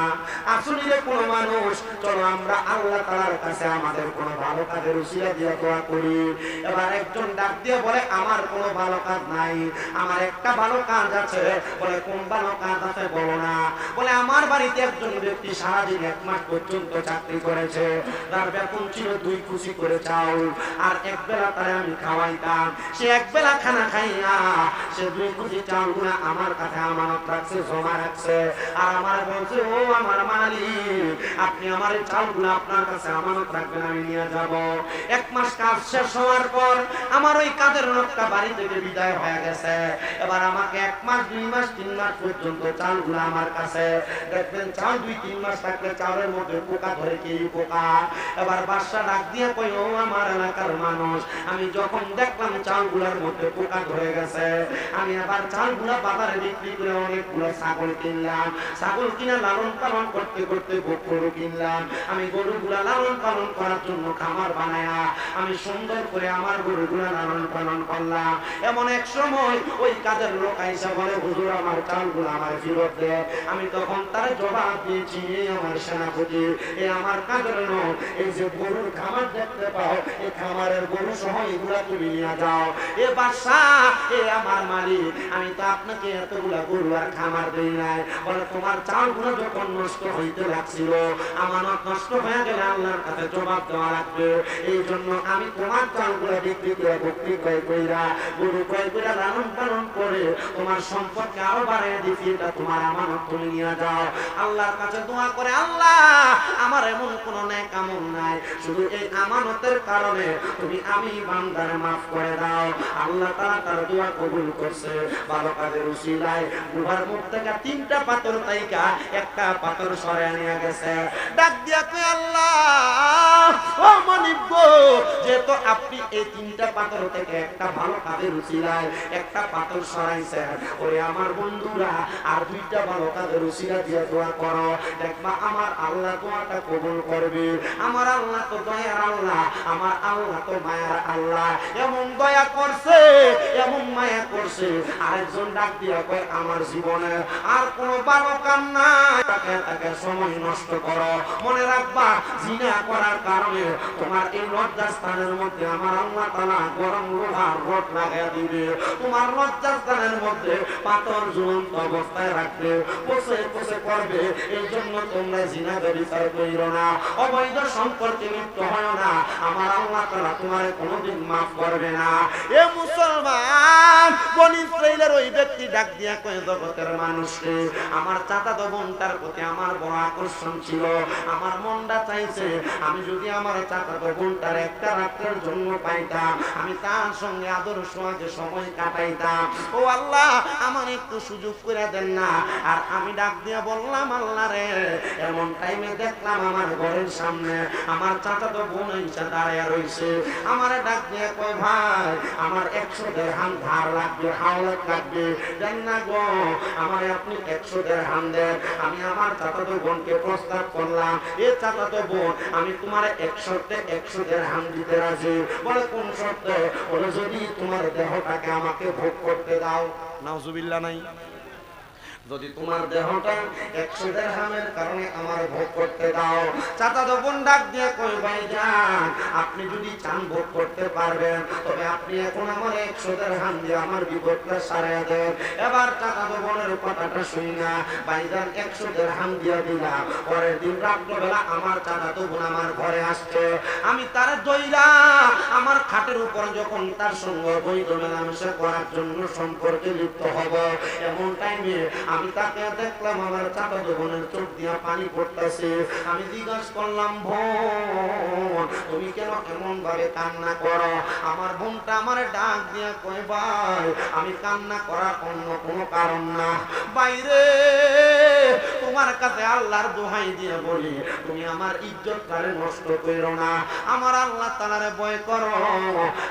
আসলে কোন মানুষ, চলো আমরা আল্লাহ তাআলার কাছে আমাদের কোন ভালো কাজের উসিলা দিয়ে দোয়া করি। এবার একজন ডাক দিয়ে বলে, আমার কোনো ভালো কাজ নাই, আমার একটা ভালো কাজ আছে। বলে, কোন ভালো কাজ আছে বলো না? বলে, আমার বাড়িতে একজন ব্যক্তি সারাদিন 1 মাস পর্যন্ত চাকরি করেছে, তার বেতন ছিল 2 কুচি করে চাউল, আর এক বেলা তারে আমি খাওয়াইতাম। সে এক বেলা খানা খাইয়া সে 2 কুচি চাউলগুলো আমার কাছে আমানত রাখছে, জমা রাখছে। আর আমার বলছে, ও আমার মালিক, আপনি আমার এই চাউলগুলো আপনার কাছে আমানত রাখবেন, আমি নিয়ে যাব। 1 মাস কাজ শেষ হওয়ার পর আমার ওই কাজ কাজের লোকটা বাড়ি থেকে বিদায় হয়ে গেছে। এবার আমাকে 1 মাস 2 মাস 3 মাস পর্যন্ত চালগুলো আমার কাছে। দেখবেন চাল 2-3 মাস থাকলে চালের মধ্যে পোকা ধরে, কি পোকা। এবার বাদশা ডাক দিয়ে কই, ও আমার এলাকার মানুষ, আমি যখন দেখলাম চালগুলোর মধ্যে পোকা ধরে গেছে, আমি আবার চালগুলো বাজারে বিক্রি করে অনেকগুলো ছাগল কিনলাম। ছাগল কিনে লালন পালন করতে করতে গরু কিনলাম। আমি গরুগুলা লালন পালন করার জন্য খামার বানায়া আমি সুন্দর করে আমার গরুগুলা লালন পালন করলাম। এমন এক সময় ওই কাজের লোক আইসা বলে, হুজুর আমার চালগুলো আমার ফেরত দে। আমি তখন তার জবাব দিয়েছি, আমার সেনাপতি, এ আমার কাজের লোক, এই যে গরুর খামার দেখতে পাও, এই খামারের গরু সহ এগুলা তুমি নিয়ে যাও। এ বাদশাহ, এ আমার মালিক, আমি তো আপনাকে এতগুলা গরু আর খামার দেই নাই। বলে তোমার চালগুলো যখন নষ্ট হইতে লাগছিল, আমানত নষ্ট হয়ে গেলে আল্লাহর কাছে জবাব দেওয়া লাগবে। এই জন্য আমি তোমার চালগুলো বিক্রি করে ভক্তি ক্রয় কইরা গরু ক্রয় করে লালন পালন করে তোমার সম্পদকে আরো বাড়িয়ে দিচ্ছি। এটা তোমার আমানত, তুমি নিয়ে যাও। আল্লাহর কাছে দোয়া করে, আল্লাহ আমার এমন কোন নেক আমল নাই, শুধু এই আমানতের কারণে তুমি আমি বান্দারে মাফ করে দাও। আল্লাহ তাআলা তার দোয়া কবুল করছে। ভালো কাজের উসিলায় গুহার মুখ থেকে 3টা পাথর তাইকা একটা পাথর সরায় নিয়ে গেছে। ডাক দিয়া কই, আল্লাহ ও মালিক গো, যেহেতু আপনি এই 3টা পাথর থেকে একটা ভালো কাজের উসিলায় একটা পাথর সরাইছেন, ওরে আমার বন্ধুরা আর 2টা ভালো কাজের উসিলা দিয়ে দোয়া করো, দেখবা আমার আল্লাহ দোয়াটা কবুল করবে। আমার আল্লাহ তো দয়ার আল্লাহ, আমার আল্লাহ তো মায়ার আল্লাহ। এমন দয়া করছে, এমন মায়া করছে। আরেকজন ডাক দিয়া কয়, আমার জীবনে আর কোনো ভালো কাম নাই, তাকে সময় নষ্ট করো। মনে রাখবা, জিনা করার কারণে তোমার এই লজ্জাস্থানের মধ্যে আমার আল্লাহ তাআলা গরম লোহার রড লাগাইয়া দিবে। তোমার লজ্জাস্থানের মধ্যে পাথর ঝুলন্ত অবস্থায় রাখবে, পচে পচে করবে। এই জন্য তোমরা জিনা ব্যভিচার কইরো না, অবৈধ সম্পর্কে লিপ্ত হয় না। আমার আল্লাহ তাআলা তোমারে কোনোদিন মাফ করবে না। এ মুসলমান, বনি ইসরাইলের ওই ব্যক্তি ডাক দিয়া কয়, জগতের মানুষকে আমার চাচাতো বোনটার প্রতি আমার বড় আকর্ষণ ছিল। আমার মনটা চাইছে আমি যদি আমার চাচাতো বোনটার একটা রাতের জন্য পাইতাম, আমি তার সঙ্গে আদর সোহাগে সময় কাটাইতাম। ও আল্লাহ, আমার একটু সুযোগ করে দেন না। আর আমি ডাক দিয়া বললাম, আল্লাহ রে, এমন টাইমে দেখলাম আমার ঘরের সামনে আমার চাচাতো বোন এসে দাঁড়ায় রইছে। আমারে ডাক দিয়ে কয়, ভাই আমার 100 দিরহাম ধার লাগবে, হাওলাত লাগবে, দেন না গো, আমারে আপনি 100 দিরহাম দেন। আমি আমার চাচাতো বোনকে প্রস্তাব করলাম, এ চাচাতো বোন, আমি তোমার 100 দিরহাম দিতে রাজি। বলে কোন শর্তে? বলে যদি তোমার দেহটাকে আমাকে ভোগ করতে দাও। নাউজুবিল্লাহ নাই, যদি তোমার দেহটা 100 দিরহামের কারণে আমার ভোগ করতে দাও। চাচাতো বোন ডাক দিয়ে কই, ভাইজান আপনি যদি চান ভোগ করতে পারবেন, তবে আপনি এখন আমার 100 দিরহাম দিয়ে আমার বিপদটা সারাইয়া দেন। এবার চাচাতো বোনের কথাটা শুনি না, ভাইজান 100 দিরহাম দিয়ে দিলাম। পরের দিন রাত্রবেলা আমার চাচাতো বোন আমার ঘরে আসছে। আমি তার দইরা আমার খাটের উপর যখন তার সঙ্গে বৈধ মেলামেশা করার জন্য সম্পর্কে লিপ্ত হব, এমন টাইমে আমি তাকে দেখলাম আমার চাচাতো বোনের চোখ দিয়া পানি পড়তেছে। আমি জিজ্ঞাসা করলাম, বোন তুমি কেন এমন ভাবে কান্না করো? আমার বোনটা আমার ডাক দিয়া কয়, ভাই আমি কান্না করার অন্য কোনো কারণ না, বাইরে তোমার কাছে আল্লাহর দোহাই দিয়ে বলি, তুমি আমার ইজ্জতটারে নষ্ট করো না, আমার আল্লাহ তাআলারে ভয় করো।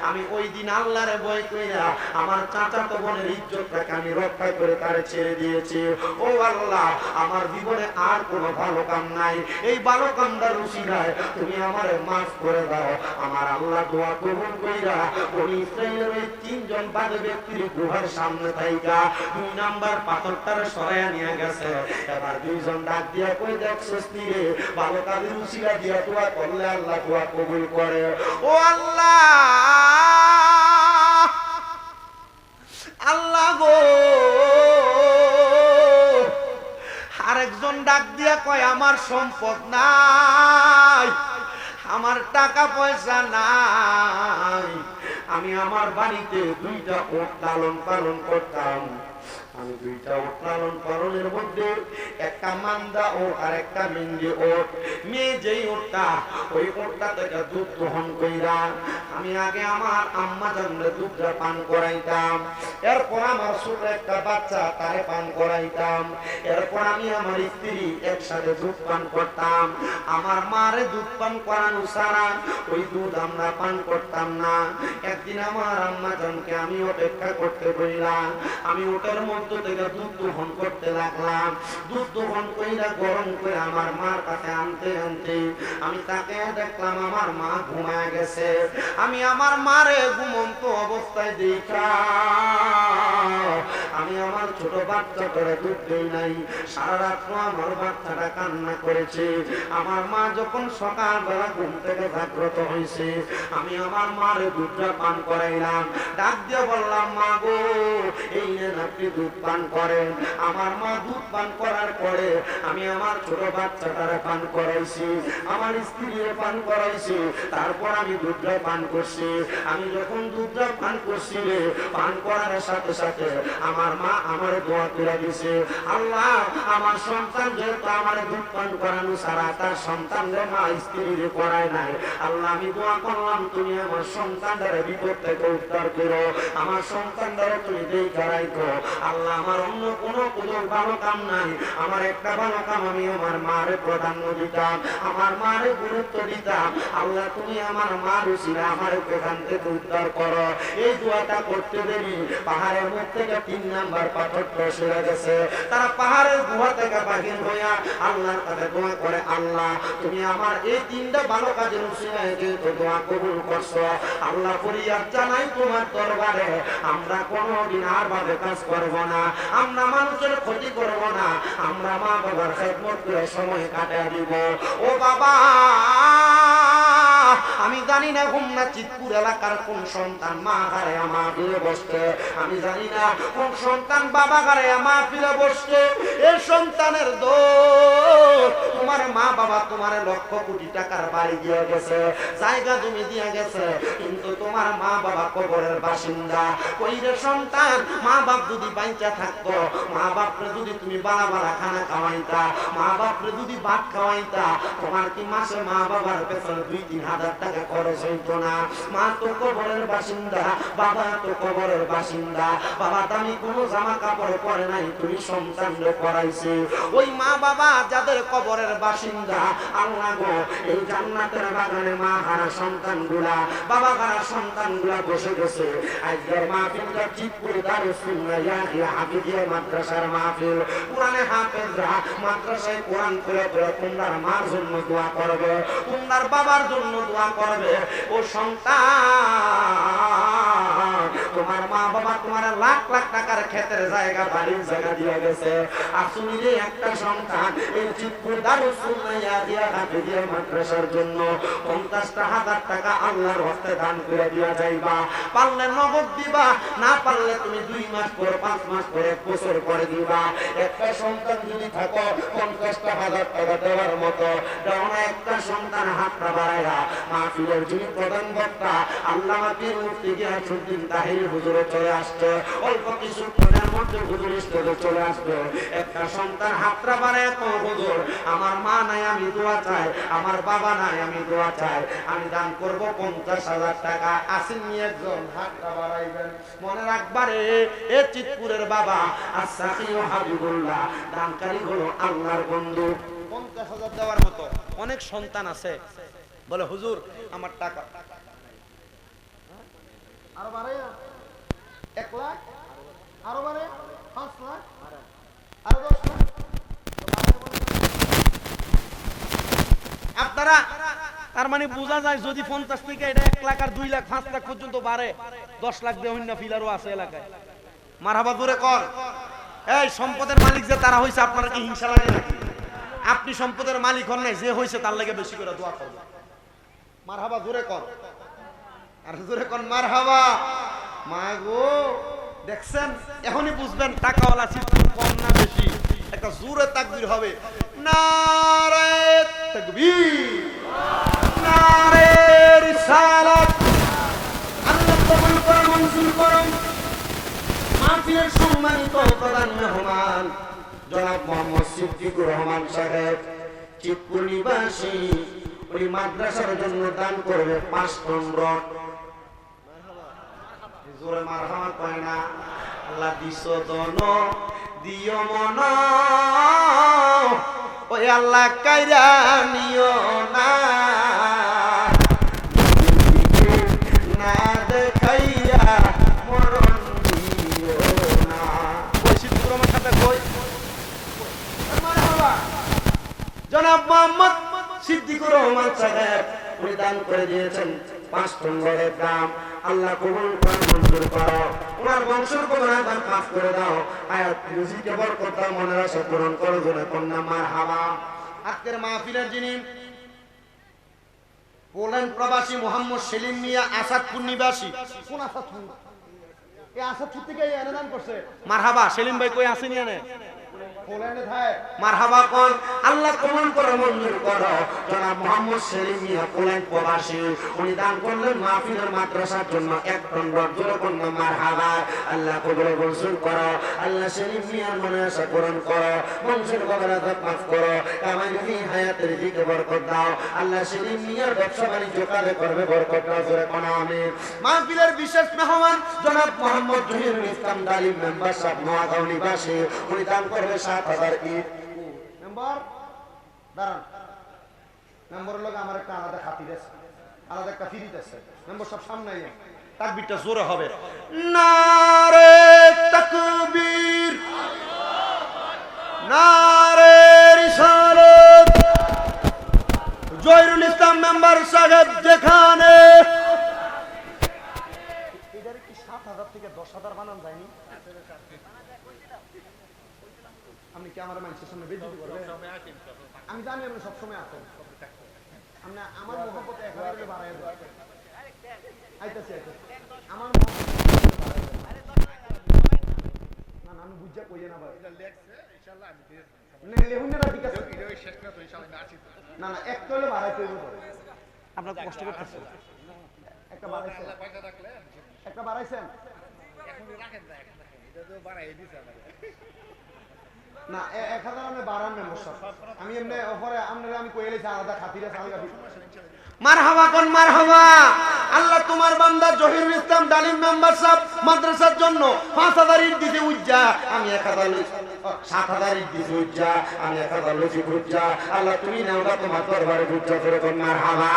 আমি ওই দিন আল্লাহরে ভয় কইরা আমার চাচাতো বোনের ইজ্জতটাকে আমি রক্ষা করে তারে ছেড়ে দিয়েছি। ও আল্লাহ, আমার জীবনে আর কোনো ভালো কাম নাই, এই ভালো কামটার উসিলায় তুমি আমারে মাফ করে দাও। আমার আল্লাহ দোয়া কবুল কইরা বনি ইসরাইলের ওই 3 জন বাদে ব্যক্তির গুহার সামনে থাইকা 2 নাম্বার পাথরটার সরাইয়া নিয়ে গেছে। এবার 2 জন ডাক দিয়া কই, দেখছস নি রে, ভালো কাজের উসিলা দিয়া দোয়া করলে আল্লাহ দোয়া কবুল করে। ও আল্লাহ, আল্লাহ গো। আরেকজন ডাক দিয়া কয়, আমার সম্পদ নাই, আমার টাকা পয়সা নাই, আমি আমার বাড়িতে 2টা ওট লালন পালন করতাম, আমি দুইটা ওট লালন পালনের মধ্যে একটা মান্দা ওট আর একটা মিন্দি ওট। মেয়ে যেই ওটটা, ওই ওটটা থেকে দুধ দহন কইরা আমি আগে আমার আম্মা জানলে দুধটা পান করাইতাম। এরপর আমার ছোট একটা বাচ্চা তারে পান করাইতাম। এরপর আমি আমার স্ত্রী একসাথে দুধ পান করতাম। আমার মারে দুধ পান করানো ছাড়া ওই দুধ আমরা পান করতাম না। একদিন আমার আম্মা জানকে আমি অপেক্ষা করতে বললাম। আমি ওটার মধ্যে থেকে দুধ দহন করতে লাগলাম। দুধ দহন কইরা গরম করে আমার মার কাছে আনতে আনতে আমি তাকে দেখলাম আমার মা ঘুমায় গেছে। আমি আমার মারে ঘুমন্ত অবস্থায় দেখা আমি আমার ছোট বাচ্চাটারে দুধ দেই নাই। সারা রাত আমার বাচ্চাটা কান্না করেছে। আমার মা যখন সকালবেলা ঘুম থেকে জাগ্রত হয়েছে, আমি আমার মারে দুধটা পান করাইলাম। ডাক দিয়ে বললাম, মা গো, এই নেন আপনি দুধ পান করেন। আমার মা দুধ পান করার পরে আমি আমার ছোট বাচ্চাটারে পান করাইছি, আমার স্ত্রীরে পান করাইছি। তারপর আমি দুধটা পান করছি। আমি যখন দুধটা পান করছি, পান করার সাথে সাথে আমার মা আমার দোয়া করে দিছে, আল্লাহ আমার সন্তান যেহেতু আমার দুধ পান করানো ছাড়া তার সন্তানদের মা স্ত্রীরে করায় নাই, আল্লাহ আমি দোয়া করলাম তুমি আমার সন্তানদের বিপদ থেকে উদ্ধার করো, আমার সন্তানদের তুমি দেখে রাখো। আল্লাহ আমার অন্য কোনো ভালো কাম নাই, আমার একটা ভালো কাম আমি আমার মারে প্রাধান্য দিতাম, আমার মারে গুরুত্ব দিতাম। আল্লাহ তুমি আমার মা রুচিরা আমার এখান থেকে উদ্ধার করো। এই দোয়াটা করতে দেরি পাহাড়ের মুখ থেকে 3 নাম্বার পাথরটা সরে গেছে। তারা পাহাড়ের গুহা থেকে বাহির হইয়া আল্লাহর কাছে দোয়া করে, আল্লাহ তুমি আমার এই 3টা ভালো কাজের উসিলায় যেহেতু দোয়া কবুল করছো, আল্লাহ ফরিয়াদ জানাই তোমার দরবারে, আমরা কোনোদিন আর ভাবে কাজ করব না, আমরা মানুষের ক্ষতি করব না, আমরা মা বাবার খেদমত করে সময় কাটিয়ে দিব। ও বাবা, আমি জানি না হোমনা চিতপুর এলাকার কোন সন্তান মা ঘরে মা ফিরে বসছে, আমি জানি না কোন সন্তান বাবা ঘরে মা ফিরে বসছে। এই সন্তানের দোষ, তোমার মা বাবা তোমার লক্ষ কোটি টাকার বাড়ি দিয়ে গেছে, জায়গা জমি দিয়ে গেছে, কিন্তু তোমার মা বাবা কবরের বাসিন্দা। ওই রে সন্তান, মা বাপ যদি বাইচা থাকতো, মা বাপরে যদি তুমি বালা বালা খানা খাওয়াইতা, মা বাপরে যদি ভাত খাওয়াইতা, তোমার কি মাসে মা বাবার পেছনে 2-3 হাজার টাকা খরচ হইতো না? মা তো কবরের বাসিন্দা, বাবা তো কবরের বাসিন্দা, বাবা দামি কোনো জামা কাপড় পরে নাই, তুমি সন্তানরে পরাইছে। ওই মা বাবা যাদের কবরের বাসিন্দা, আল্লাহ গো এই জান্নাতের বাগানে মা হারা সন্তানগুলা, বাবা হারা সন্তানগুলা বসে গেছে। আজকের মাহফিলটা চিতপুর দারুস সুন্নাহ ইয়াহিয়া হাফিজিয়া মাদ্রাসার মাহফিল। কোরআনে হাফেজরা মাদ্রাসায় কোরআন পড়ে পড়ে তোমার মার জন্য দোয়া করবে, তোমার বাবার জন্য দোয়া করবে। ও সন্তান, তোমার মা বাবা তোমার লাখ লাখ টাকার ক্ষেতের জায়গা, বাড়ির জায়গা দিয়ে গেছে, আর তুমি যে একটা সন্তান এই চিতপুর দারুস সুন্নাহ ইয়াহিয়া হাফিজিয়া মাদ্রাসার জন্য 50,000 টাকা আল্লাহর হস্তে দান করে দিয়া যাইবা। পারলে নগদ দিবা, না পারলে তুমি 2 মাস পরে, 5 মাস পরে, 1 বছর পরে দিবা। একটা সন্তান যদি থাকো 50,000 টাকা দেওয়ার মতো, দাও না একটা সন্তান হাতটা বাড়াইয়া। মাহফিলের যিনি প্রধান বক্তা আল্লামা পীর মুফতি গিয়াসউদ্দিন তাহিরি হুজুর চলে আসছে, অল্প কিছু ক্ষণের মধ্যে হুজুর স্টেজে চলে আসবে। একটা সন্তান হাতটা বাড়ায় তো, হুজুর আমার মা নাই আমি দোয়া চাই, আমার বাবা নাই আমি দোয়া চাই, আমি দান করব 50,000 টাকা। আসেন নিয়ে একজন হাতটা বাড়াইবেন। মনে রাখবারে এ চিতপুরের বাবা আসাকি ও হাবিবুল্লাহ দানকারী হলো আল্লাহর বন্ধু। 50,000 দেওয়ার মতো অনেক সন্তান আছে, বলে হুজুর আমার টাকা আরো বাড়াই, 1 লাখ আরো বাড়ে, 5 লাখ আরো 10 লাখ। আপনারা তার মানে বোঝা যায় যদি 50 থেকে এটা 1 লাখ আর 2 লাখ 5 লাখ পর্যন্ত বাড়ে, 10 লাখ দিয়ে অন্য ফিলারও আছে এলাকায়। মারহাবা জোরে কর। এই সম্পদের মালিক যে তারা হইছে, আপনারা কি হিংসা লাগে নাকি? আপনি সম্পদের মালিক হন নাই, যে হইছে তার লাগে বেশি করে দোয়া করবেন। মারহাবা জোরে কর, আর জোরে কর মারহাবা। মা গো, দেখছেন এখনই বুঝবেন টাকাওয়ালা চিৎকার কম না বেশি। একটা জোরে তাকবীর হবে, নারে তাকবীর, নারে রিসালাত। আল্লাহ কবুল করে, মঞ্জুর করুন। মাহফিলের সম্মানিত প্রধান মেহমান জনাব মোহাম্মদ সিদ্দিকুর রহমান সাহেব চিতপুর নিবাসী, ওই মাদ্রাসার জন্য দান করবে 5 টন রড। জোরে মারহামা কয় না? আল্লাহ দিছো দন দিও মন, ওই আল্লাহ কাইরা নিও না, না দেখাইয়া মরণ দিও না। ওই সিদ্দিকুর রহমান সাথে কই মারহাবা জনাব মোহাম্মদ সিদ্দিকুর রহমান সাহেব উনি দান করে দিয়েছেন 5 টন রডের দাম। আল্লাহ কবুল করে মঞ্জুর করো, ওনার বংশের গুনাহ মাফ করে দাও, আয়াত রিজিকে বরকত দাও, মনের আশা পূরণ করো, জোরে কন্যা মারহাবা। আজকের মাহফিলের যিনি পোল্যান্ড প্রবাসী মোহাম্মদ সেলিম মিয়া আসাদপুর নিবাসী। কোন আসাদপুর? এই আসাদপুর থেকে এনে দান করছে। মারহাবা। সেলিম ভাই কই আসেনি এনে? পোল্যান্ডে থাকে। মারহাবা কোন? আল্লাহ কবুল করে মঞ্জুর করো। জনাব মোহাম্মদ সেলিম মিয়া পোল্যান্ড প্রবাসী, উনি দান করলেন মাহফিলের মাদ্রাসার জন্য 1 টন রড, জোরে কন্যা মারহাবা। আল্লাহ কবুল মঞ্জুর করো, আল্লাহ সেলিম মিয়ার মনে আশা পূরণ করো, বংশের গভীরতা মাফ করো, কামাই রুজি হায়াতের রিজিকে বরকত দাও, আল্লাহ সেলিম মিয়ার ব্যবসা বাণিজ্য কাজে করবে বরকত দাও, জোরে কোন আমিন। মাহফিলের বিশেষ মেহমান জনাব মোহাম্মদ জহিরুল ইসলাম ডালিম মেম্বার সাহেব নোয়াগাঁও নিবাসী, উনি দান করবে 7,000 ইট। মেম্বার দাঁড়ান, মেম্বারের লোক আমার একটা আলাদা খাতির আছে, আলাদা একটা ফিরিত আছে। মেম্বার সব সামনে আইয়েন, তাকবীরটা জোরে হবে। নারে তাকবীর, নারে রিসালাত। জহিরুল ইসলাম মেম্বার সাহেব যেখানে এটারে কি 7,000 থেকে 10,000 বানান যায়নি? আপনি কি আমার মানুষের সামনে বেজ্জতি করবেন? আমি জানি আপনি সবসময় আছেন, আপনি আমার মহব্বত 1,000 বাড়াই দেন। আইতাছি আমার না না আমি বুঝা কইয়ে না ভাই, না না এক কইলে বাড়াই তৈরি করে আপনার কষ্ট করতেছেন। একটা বাড়াইছেন, একটা বাড়াইছেন না 1,000 আমি বাড়ান মেম্বারশিপ। আমি এমনি অফারে আপনারা আমি কইলে আলাদা খাতিরে সালগা। মারহাবা কোন মারহাবা। আল্লাহ তোমার বান্দা জহিরুল ইসলাম ডালিম মেম্বার সাহেব মাদ্রাসার জন্য 5,000 ইট দিতে উজ্জা, আমি 1,000 7,000 ইট দিতে উজ্জা, আমি 1,000 লজি উজ্জা। আল্লাহ তুমি নাওটা তোমার দরবারে উজ্জা করে কোন মারহাবা।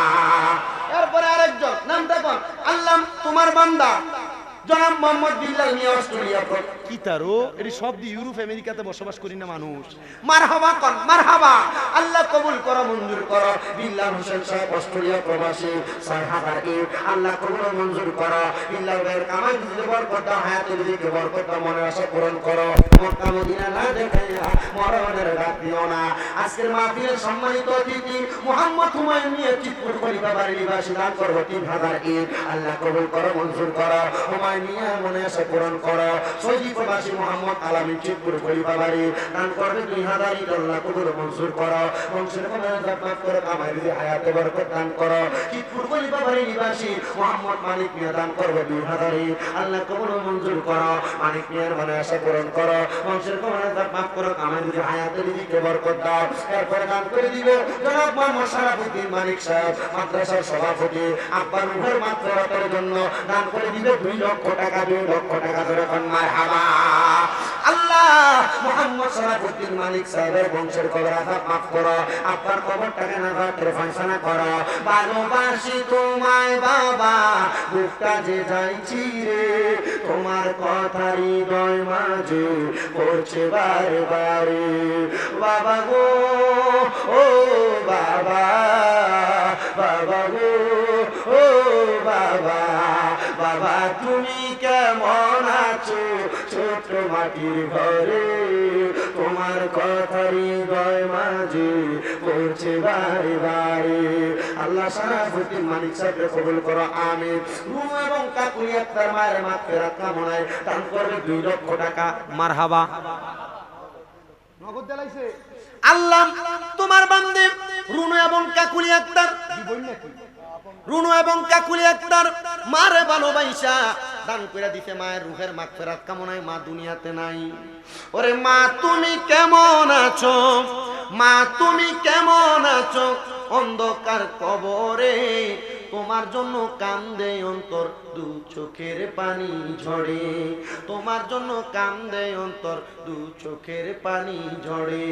এরপরে আরেকজন নাম দেখুন, আল্লাহ তোমার বান্দা জনাব মোহাম্মদ বিল্লাল মিয়া অস্ট্রেলিয়া। কি তারো এটি সব দি ইউরোপ আমেরিকাতে বসবাস করি না মানুষ। মারহাবা কোন মারহাবা। আল্লাহ কবুল করো মঞ্জুর করো। বিল্লাল হোসেন সাহেব অস্ট্রেলিয়া প্রবাসী 6,000 ইট, আল্লাহ কবুল মঞ্জুর করো। বিল্লাল ভাইয়ের কামাই দিতে বরকত দাও, হায়াতের দিকে বরকত দাও, মনের আশা পূরণ করো, মক্কা মদিনা না দেখাইয়া মরণের ডাক দিও না। আজকের মাহফিলের সম্মানিত অতিথি মোহাম্মদ হুমায়ুন মিয়া চিতপুর খলিফা বাড়ি নিবাসী দান করবো 3,000 ইট, আল্লাহ কবুল করো মঞ্জুর করো, হুমায়ুন মিয়া মনে আশা পূরণ করো। সৌদি প্রবাসী মোহাম্মদ আলামিন চিতপুর খলিফা বাড়ি দান করবে 2,000 ইট, আল্লাহ কবুল মঞ্জুর করো, বংশের গুনাহ মাফ করো, কামাই রুজি হায়াতে বরকত দান করো। চিতপুর খলিফা বাড়ি নিবাসী মোহাম্মদ মানিক মিয়া দান করবে 2,000 ইট, আল্লাহ কবুল মঞ্জুর করো, মানিক মিয়ার মনে আশা পূরণ করো, বংশের গুনাহ মাফ করো, কামাই রুজি হায়াতে রিজিকে বরকত দাও। এরপরে দান করে দিবে জনাব মোহাম্মদ শরাফুদ্দিন মানিক সাহেব মাদ্রাসার সভাপতি, আব্বার রুহের মাত্রার জন্য দান করে দিবে 2 লক্ষ টাকা, 2 লক্ষ টাকা ধরে কোন মারহাবা। আল্লাহ মোহাম্মদ শরাফুদ্দিন মানিক সাহেবের বংশের কবর আযাব মাফ করো, আপনার কবরটাকে নাজাতের ফয়সালা করো। ভালোবাসি তোমায় বাবা, বুকটা যে যাইছি রে, তোমার কথা হৃদয় মাঝে পড়ছে বারে বারে। বাবা গো ও বাবা, বাবা গো ও বাবা, বাবা তুমি কেমন আছো ছোট মাটির ঘরে, তোমার কথা হৃদয় মাঝে পড়ছে বারে বারে। আল্লাহ শরাফুদ্দিন মানিক সাহেবকে কবুল করো আমিন। রুম এবং কাকুলি আক্তার মায়ের মাগফিরাত কামনায় দান করবে 2 লক্ষ টাকা, মারহাবা। নগদ দিলাইছে আল্লাহ তোমার বান্দে রুনু এবং কাকুলি আক্তার, রুনু এবং কাকুলি আক্তার মারে ভালোবাসা দান করে দিতে, মায়ের রুহের মাগফিরাত কামনায় মা দুনিয়াতে নাই। ওরে মা তুমি কেমন আছো, মা তুমি কেমন আছো, অন্ধকার কবরে তোমার জন্য কান্দে অন্তর, দু চোখের পানি ঝরে, তোমার জন্য কান্দে অন্তর, দু চোখের পানি ঝরে।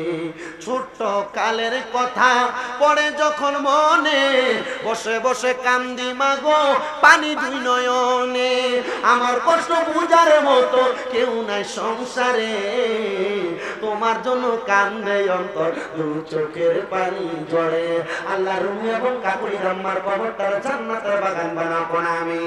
ছোট্ট কালের কথা পড়ে যখন মনে, বসে বসে কান্দি মাগো পানি দুই নয়নে। আমার কষ্ট বুঝার মতো কেউ নাই সংসারে, তোমার জন্য কান্দে অন্তর, দু চোখের পানি ঝরে। আল্লাহ রুমি এবং কাকুরি আম্মার কবরটার জান্নাতের বাগান বানাবো না আমি।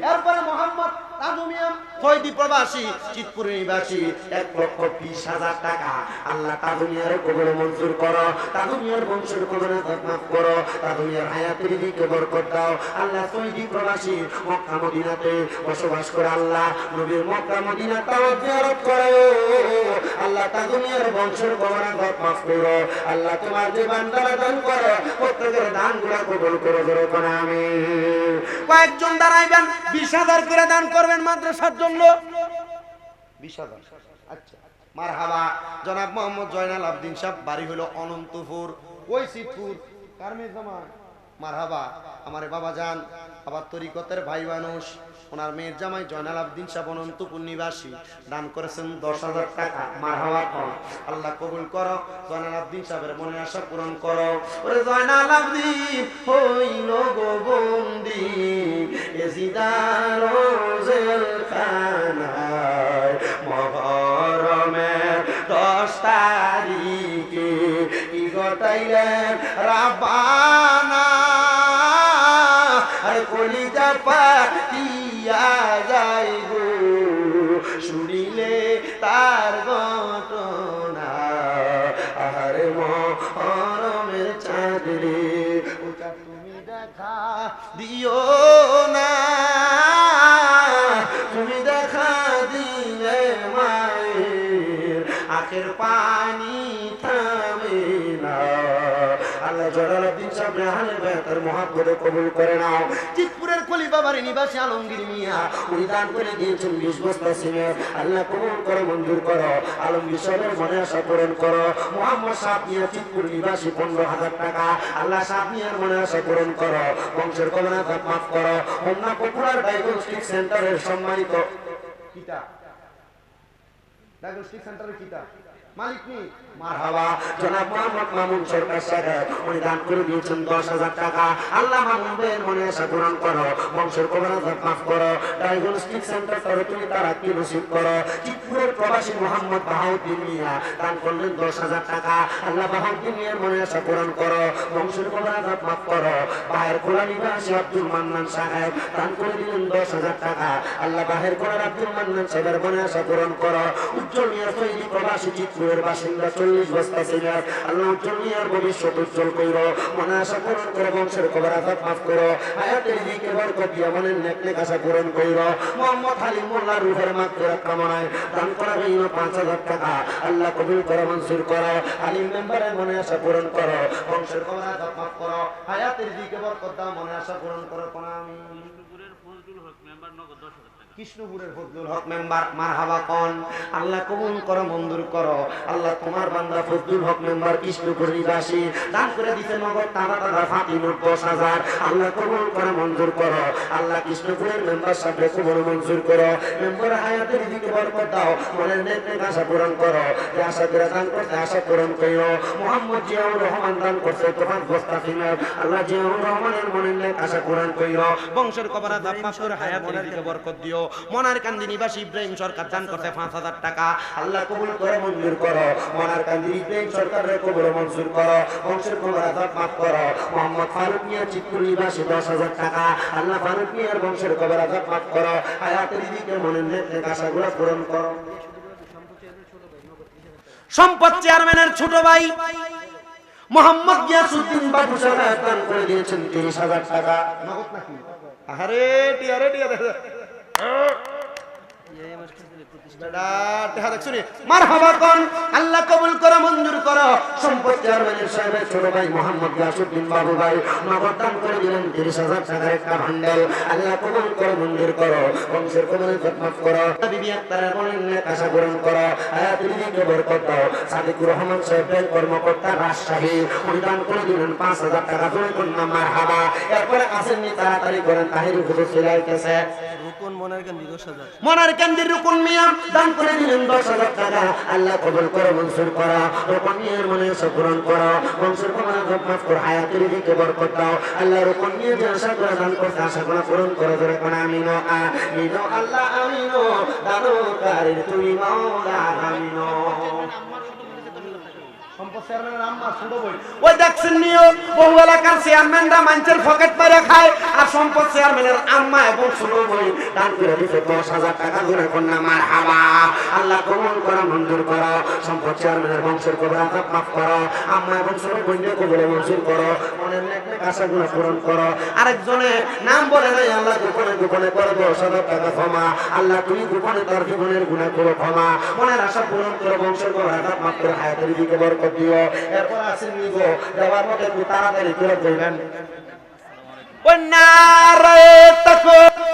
এরপরে মোহাম্মদ তাজুমিয়া ফয়দি প্রবাসী চিতপুর নিবাসী 1,20,000 টাকা আল্লাহ তাজুমিয়ার কবরে মঞ্জুর করো, তাজুমিয়ার বংশের কবরে মাফ করো, তাজুমিয়ার হায়াতের দিকে বরকত দাও। আল্লাহ ফয়দি প্রবাসী মক্কা মদিনাতে বসবাস করে, আল্লাহ নবীর মক্কা মদিনাটাও জিয়ারত করে। আল্লাহ তাজুমিয়ার বংশের কবরে মাফ করো। আল্লাহ তোমার যে বান্দারা দান করো প্রত্যেকের দানগুলো কবুল করো, জোরে করে আমিন। কয়েকজন দাঁড়াইবেন, 20,000 করে দান করবেন মাদ্রাসার জন্য। 20,000। আচ্ছা, মারহাবা। জনাব মোহাম্মদ জয়নাল আবদিন সাহেব, বাড়ি হলো অনন্তপুর, ওই সিটপুর কারমে জামাই। মারহাবা। আমার বাবা জান, আবার তরিকতের ভাই মানুষ, ওনার মেয়ের জামাই জয়নাল আবদিন সাহেব অনন্তপুর নিবাসী, দান করেছেন 10,000 টাকা। মারহাবা কর, আল্লাহ কবুল করো। জয়নাল আবদিন সাহেবের মনের আশা পূরণ করো। ওরে জয়নাল আবদিন হইল গো বন্দি এজিদারো জেলখানায়, মহরমের 10 তারিখে কি ঘটাইলেন রাব্বানা, আর কলিজা পাতিয়া যাই গো শুনিলে তার ঘটনা। আহারে মহরমের চাঁদ রে, ওটা তুমি দেখা দিও না, তুমি দেখা দিলে মায়ের আখের পানি থামে না। আল্লাহ জলালউদ্দিন সাহেব রেহানের বেহতার মহাব্বতে কবুল করে নাও। চিতপুরের খলিফা বাড়ি নিবাসী আলমগীর মিয়া, উনি দান করে দিয়েছেন 20 বস্তা সিমেন্ট। আল্লাহ কবুল করো, মঞ্জুর করো। আলমগীর সাহেবের মনে আশা পূরণ করো। মোহাম্মদ সাহেব মিয়া চিতপুর নিবাসী 15,000 টাকা আল্লাহ সাহেব মিয়ার মনে আশা পূরণ করো, বংশের কবনা মাফ করো। হোমনা পপুলার ডায়াগনস্টিক সেন্টারের সম্মানিত কিতা, ডায়াগনস্টিক সেন্টারের কিতা মালিক নি। মারহাবা। জনাব মোহাম্মদ মামুন সরকার সাহেব, উনি দান করে দিয়েছেন 10,000 টাকা আল্লাহ মামুনের মনে আশা পূরণ করো, বংশের কবনা মাফ করো। ডায়াগনস্টিক সেন্টার তরে তুমি তার আত্মীয় নসিব করো। চিতপুরের প্রবাসী মোহাম্মদ বাহাউদ্দিন মিয়া দান করলেন 10,000 টাকা আল্লাহ বাহাউদ্দিন মিয়ার মনে আশা পূরণ করো, বংশের কবনা মাফ করো। বাহের খোলা নিবাসী আব্দুল মান্নান সাহেব দান করে দিলেন 10,000 টাকা আল্লাহ বাহের খোলার আব্দুল মান্নান সাহেবের মনে আশা পূরণ করো। উজ্জ্বল মিয়া ফৈদি প্রবাসী চিতপুরের বাসিন্দা 40 বস্তা সিমেন্ট আল্লাহ উজ্জ্বল মিয়ার ভবিষ্যৎ উজ্জ্বল কইরো, মনে আশা পূরণ করে, বংশের কবর আঘাত মাফ করো। হায়াতের দিকে বরকত দিয়া মনের নেক আশা পূরণ কইরো। মোহাম্মদ হালিম মোল্লার রূহের মাগফিরাত কামনায় দান করা হইল 5,000 টাকা আল্লাহ কবুল করে, মঞ্জুর করো। হালিম মেম্বারের মনে আশা পূরণ করো, বংশের কবর আঘাত মাফ করো। হায়াতের দিকে বরকত দাও, মনে আশা পূরণ করো। আমি কৃষ্ণপুরের ফজলুল হক মেম্বার, মারহাবা কোন, আল্লাহ কবুল করো, মঞ্জুর করো। আল্লাহ তোমার বান্দা ফজলুল হক মেম্বার কৃষ্ণপুর নিবাসী দান করে দিতে নগদ টাকা ফাঁকি নোট 10,000 আল্লাহ কবুল করো, মঞ্জুর করো। আল্লাহ কৃষ্ণপুরের মেম্বার সাহেব কবুল মঞ্জুর করো। মেম্বার হায়াতের দিকে বরকত দাও, মনের নেক আশা পূরণ করো। যে আশা করে দান করতে আশা পূরণ করো। মোহাম্মদ জিয়াউর রহমান দান করছে 5 বস্তা সিমেন্ট আল্লাহ জিয়াউর রহমানের মনের নেক আশা পূরণ করো, বংশের কবর আঘাত মাফ করে, হায়াতের দিকে বরকত দিও। মনার কান্দি নিবাসী ইব্রাহিম সরকার দান করতে 5,000 টাকা আল্লাহ কবুল করে, মঞ্জুর করো। মনার কান্দি ইব্রাহিম সরকারের কবুল মঞ্জুর করো, বংশের কবর আঘাত মাফ করো। মোহাম্মদ ফারুক মিয়া চিতপুর নিবাসী 10,000 টাকা আল্লাহ ফারুক মিয়ার বংশের কবর আঘাত মাফ করো। হায়াতের দিকে মনের নেক আশাগুলো পূরণ করো। সম্পদ চেয়ারম্যানের ছোট ভাই মোহাম্মদ গিয়াসউদ্দিন বাবু সাহেব দান করে দিয়েছেন 30,000 টাকা নগদ নাকি? আরে টিয়া রে টিয়া মারহাবা কোন, আল্লাহ কবুল করো, মঞ্জুর করো। সম্পদ চেয়ারম্যানের সাহেবের ছোট ভাই মোহাম্মদ গাসুদ্দিন বাবু ভাই নগদ দান করে দিলেন 30,000 টাকার একটা ভান্ডার। আল্লাহ কবুল করো, মঞ্জুর করো, বংশের কবরের খেদমত করো, বিবি আক্তারের বোনের নেক আশা পূরণ করো, হায়াতের দিকে বরকত দাও। সাদিকুর রহমান সাহেব ব্যাংক কর্মকর্তা রাজশাহী, উনি দান করে দিলেন 5,000 টাকা। জোরে কন্যা মারহাবা। এরপরে আসেননি, তাড়াতাড়ি করেন, তাহির হুজুর সিলাইতেছে। রুকন মনের কান্দি 10,000। মনার কেন্দ্রের রুকুন মিয়া দান করে দিলেন 10,000 টাকা। আল্লাহ কবুল করো, মঞ্জুর করো, রুকন মিয়ার মনে আশা পূরণ করো, বংশের কবরের খেদমত করো, হায়াতের দিকে বরকত দাও। আল্লাহ রুকন মিয়া যে আশা করে দান করতে, আশাগুলো পূরণ করো। জোরে কোন আমিন আমিন আল্লাহ আমিন, দানকারীর তুমি মাওলা আমিন। ওই দেখছেন নিও, বহু এলাকার চেয়ারম্যানরা মানুষের পকেট মেরে খায়, আর সম্পদ চেয়ারম্যানের আম্মা এবং ছোট বই দান করে দিতে 10,000 টাকা। জোরে কন্যা মারহাবা। আল্লাহ কবুল করো, মঞ্জুর করো, সম্পদ চেয়ারম্যানের বংশের কবর আযাব মাফ করো, আম্মা এবং ছোট বোনকে কবরে মঞ্জুর করো, মনের নেক আশাগুলো পূরণ করো। আরেকজনে নাম বলে নাই, আল্লাহ গোপনে গোপনে করে 10,000 টাকা ক্ষমা। আল্লাহ তুমি গোপনে তার জীবনের গুনাহ করো ক্ষমা, মনের আশা পূরণ করো, বংশের কবর আযাব মাফ করো, হায়াতের দিকে বরকত দিও। এরপর আসেন নিব দেওয়ার মতো একটু তাড়াতাড়ি করে বলবেন। ওই নারে তাকবীর।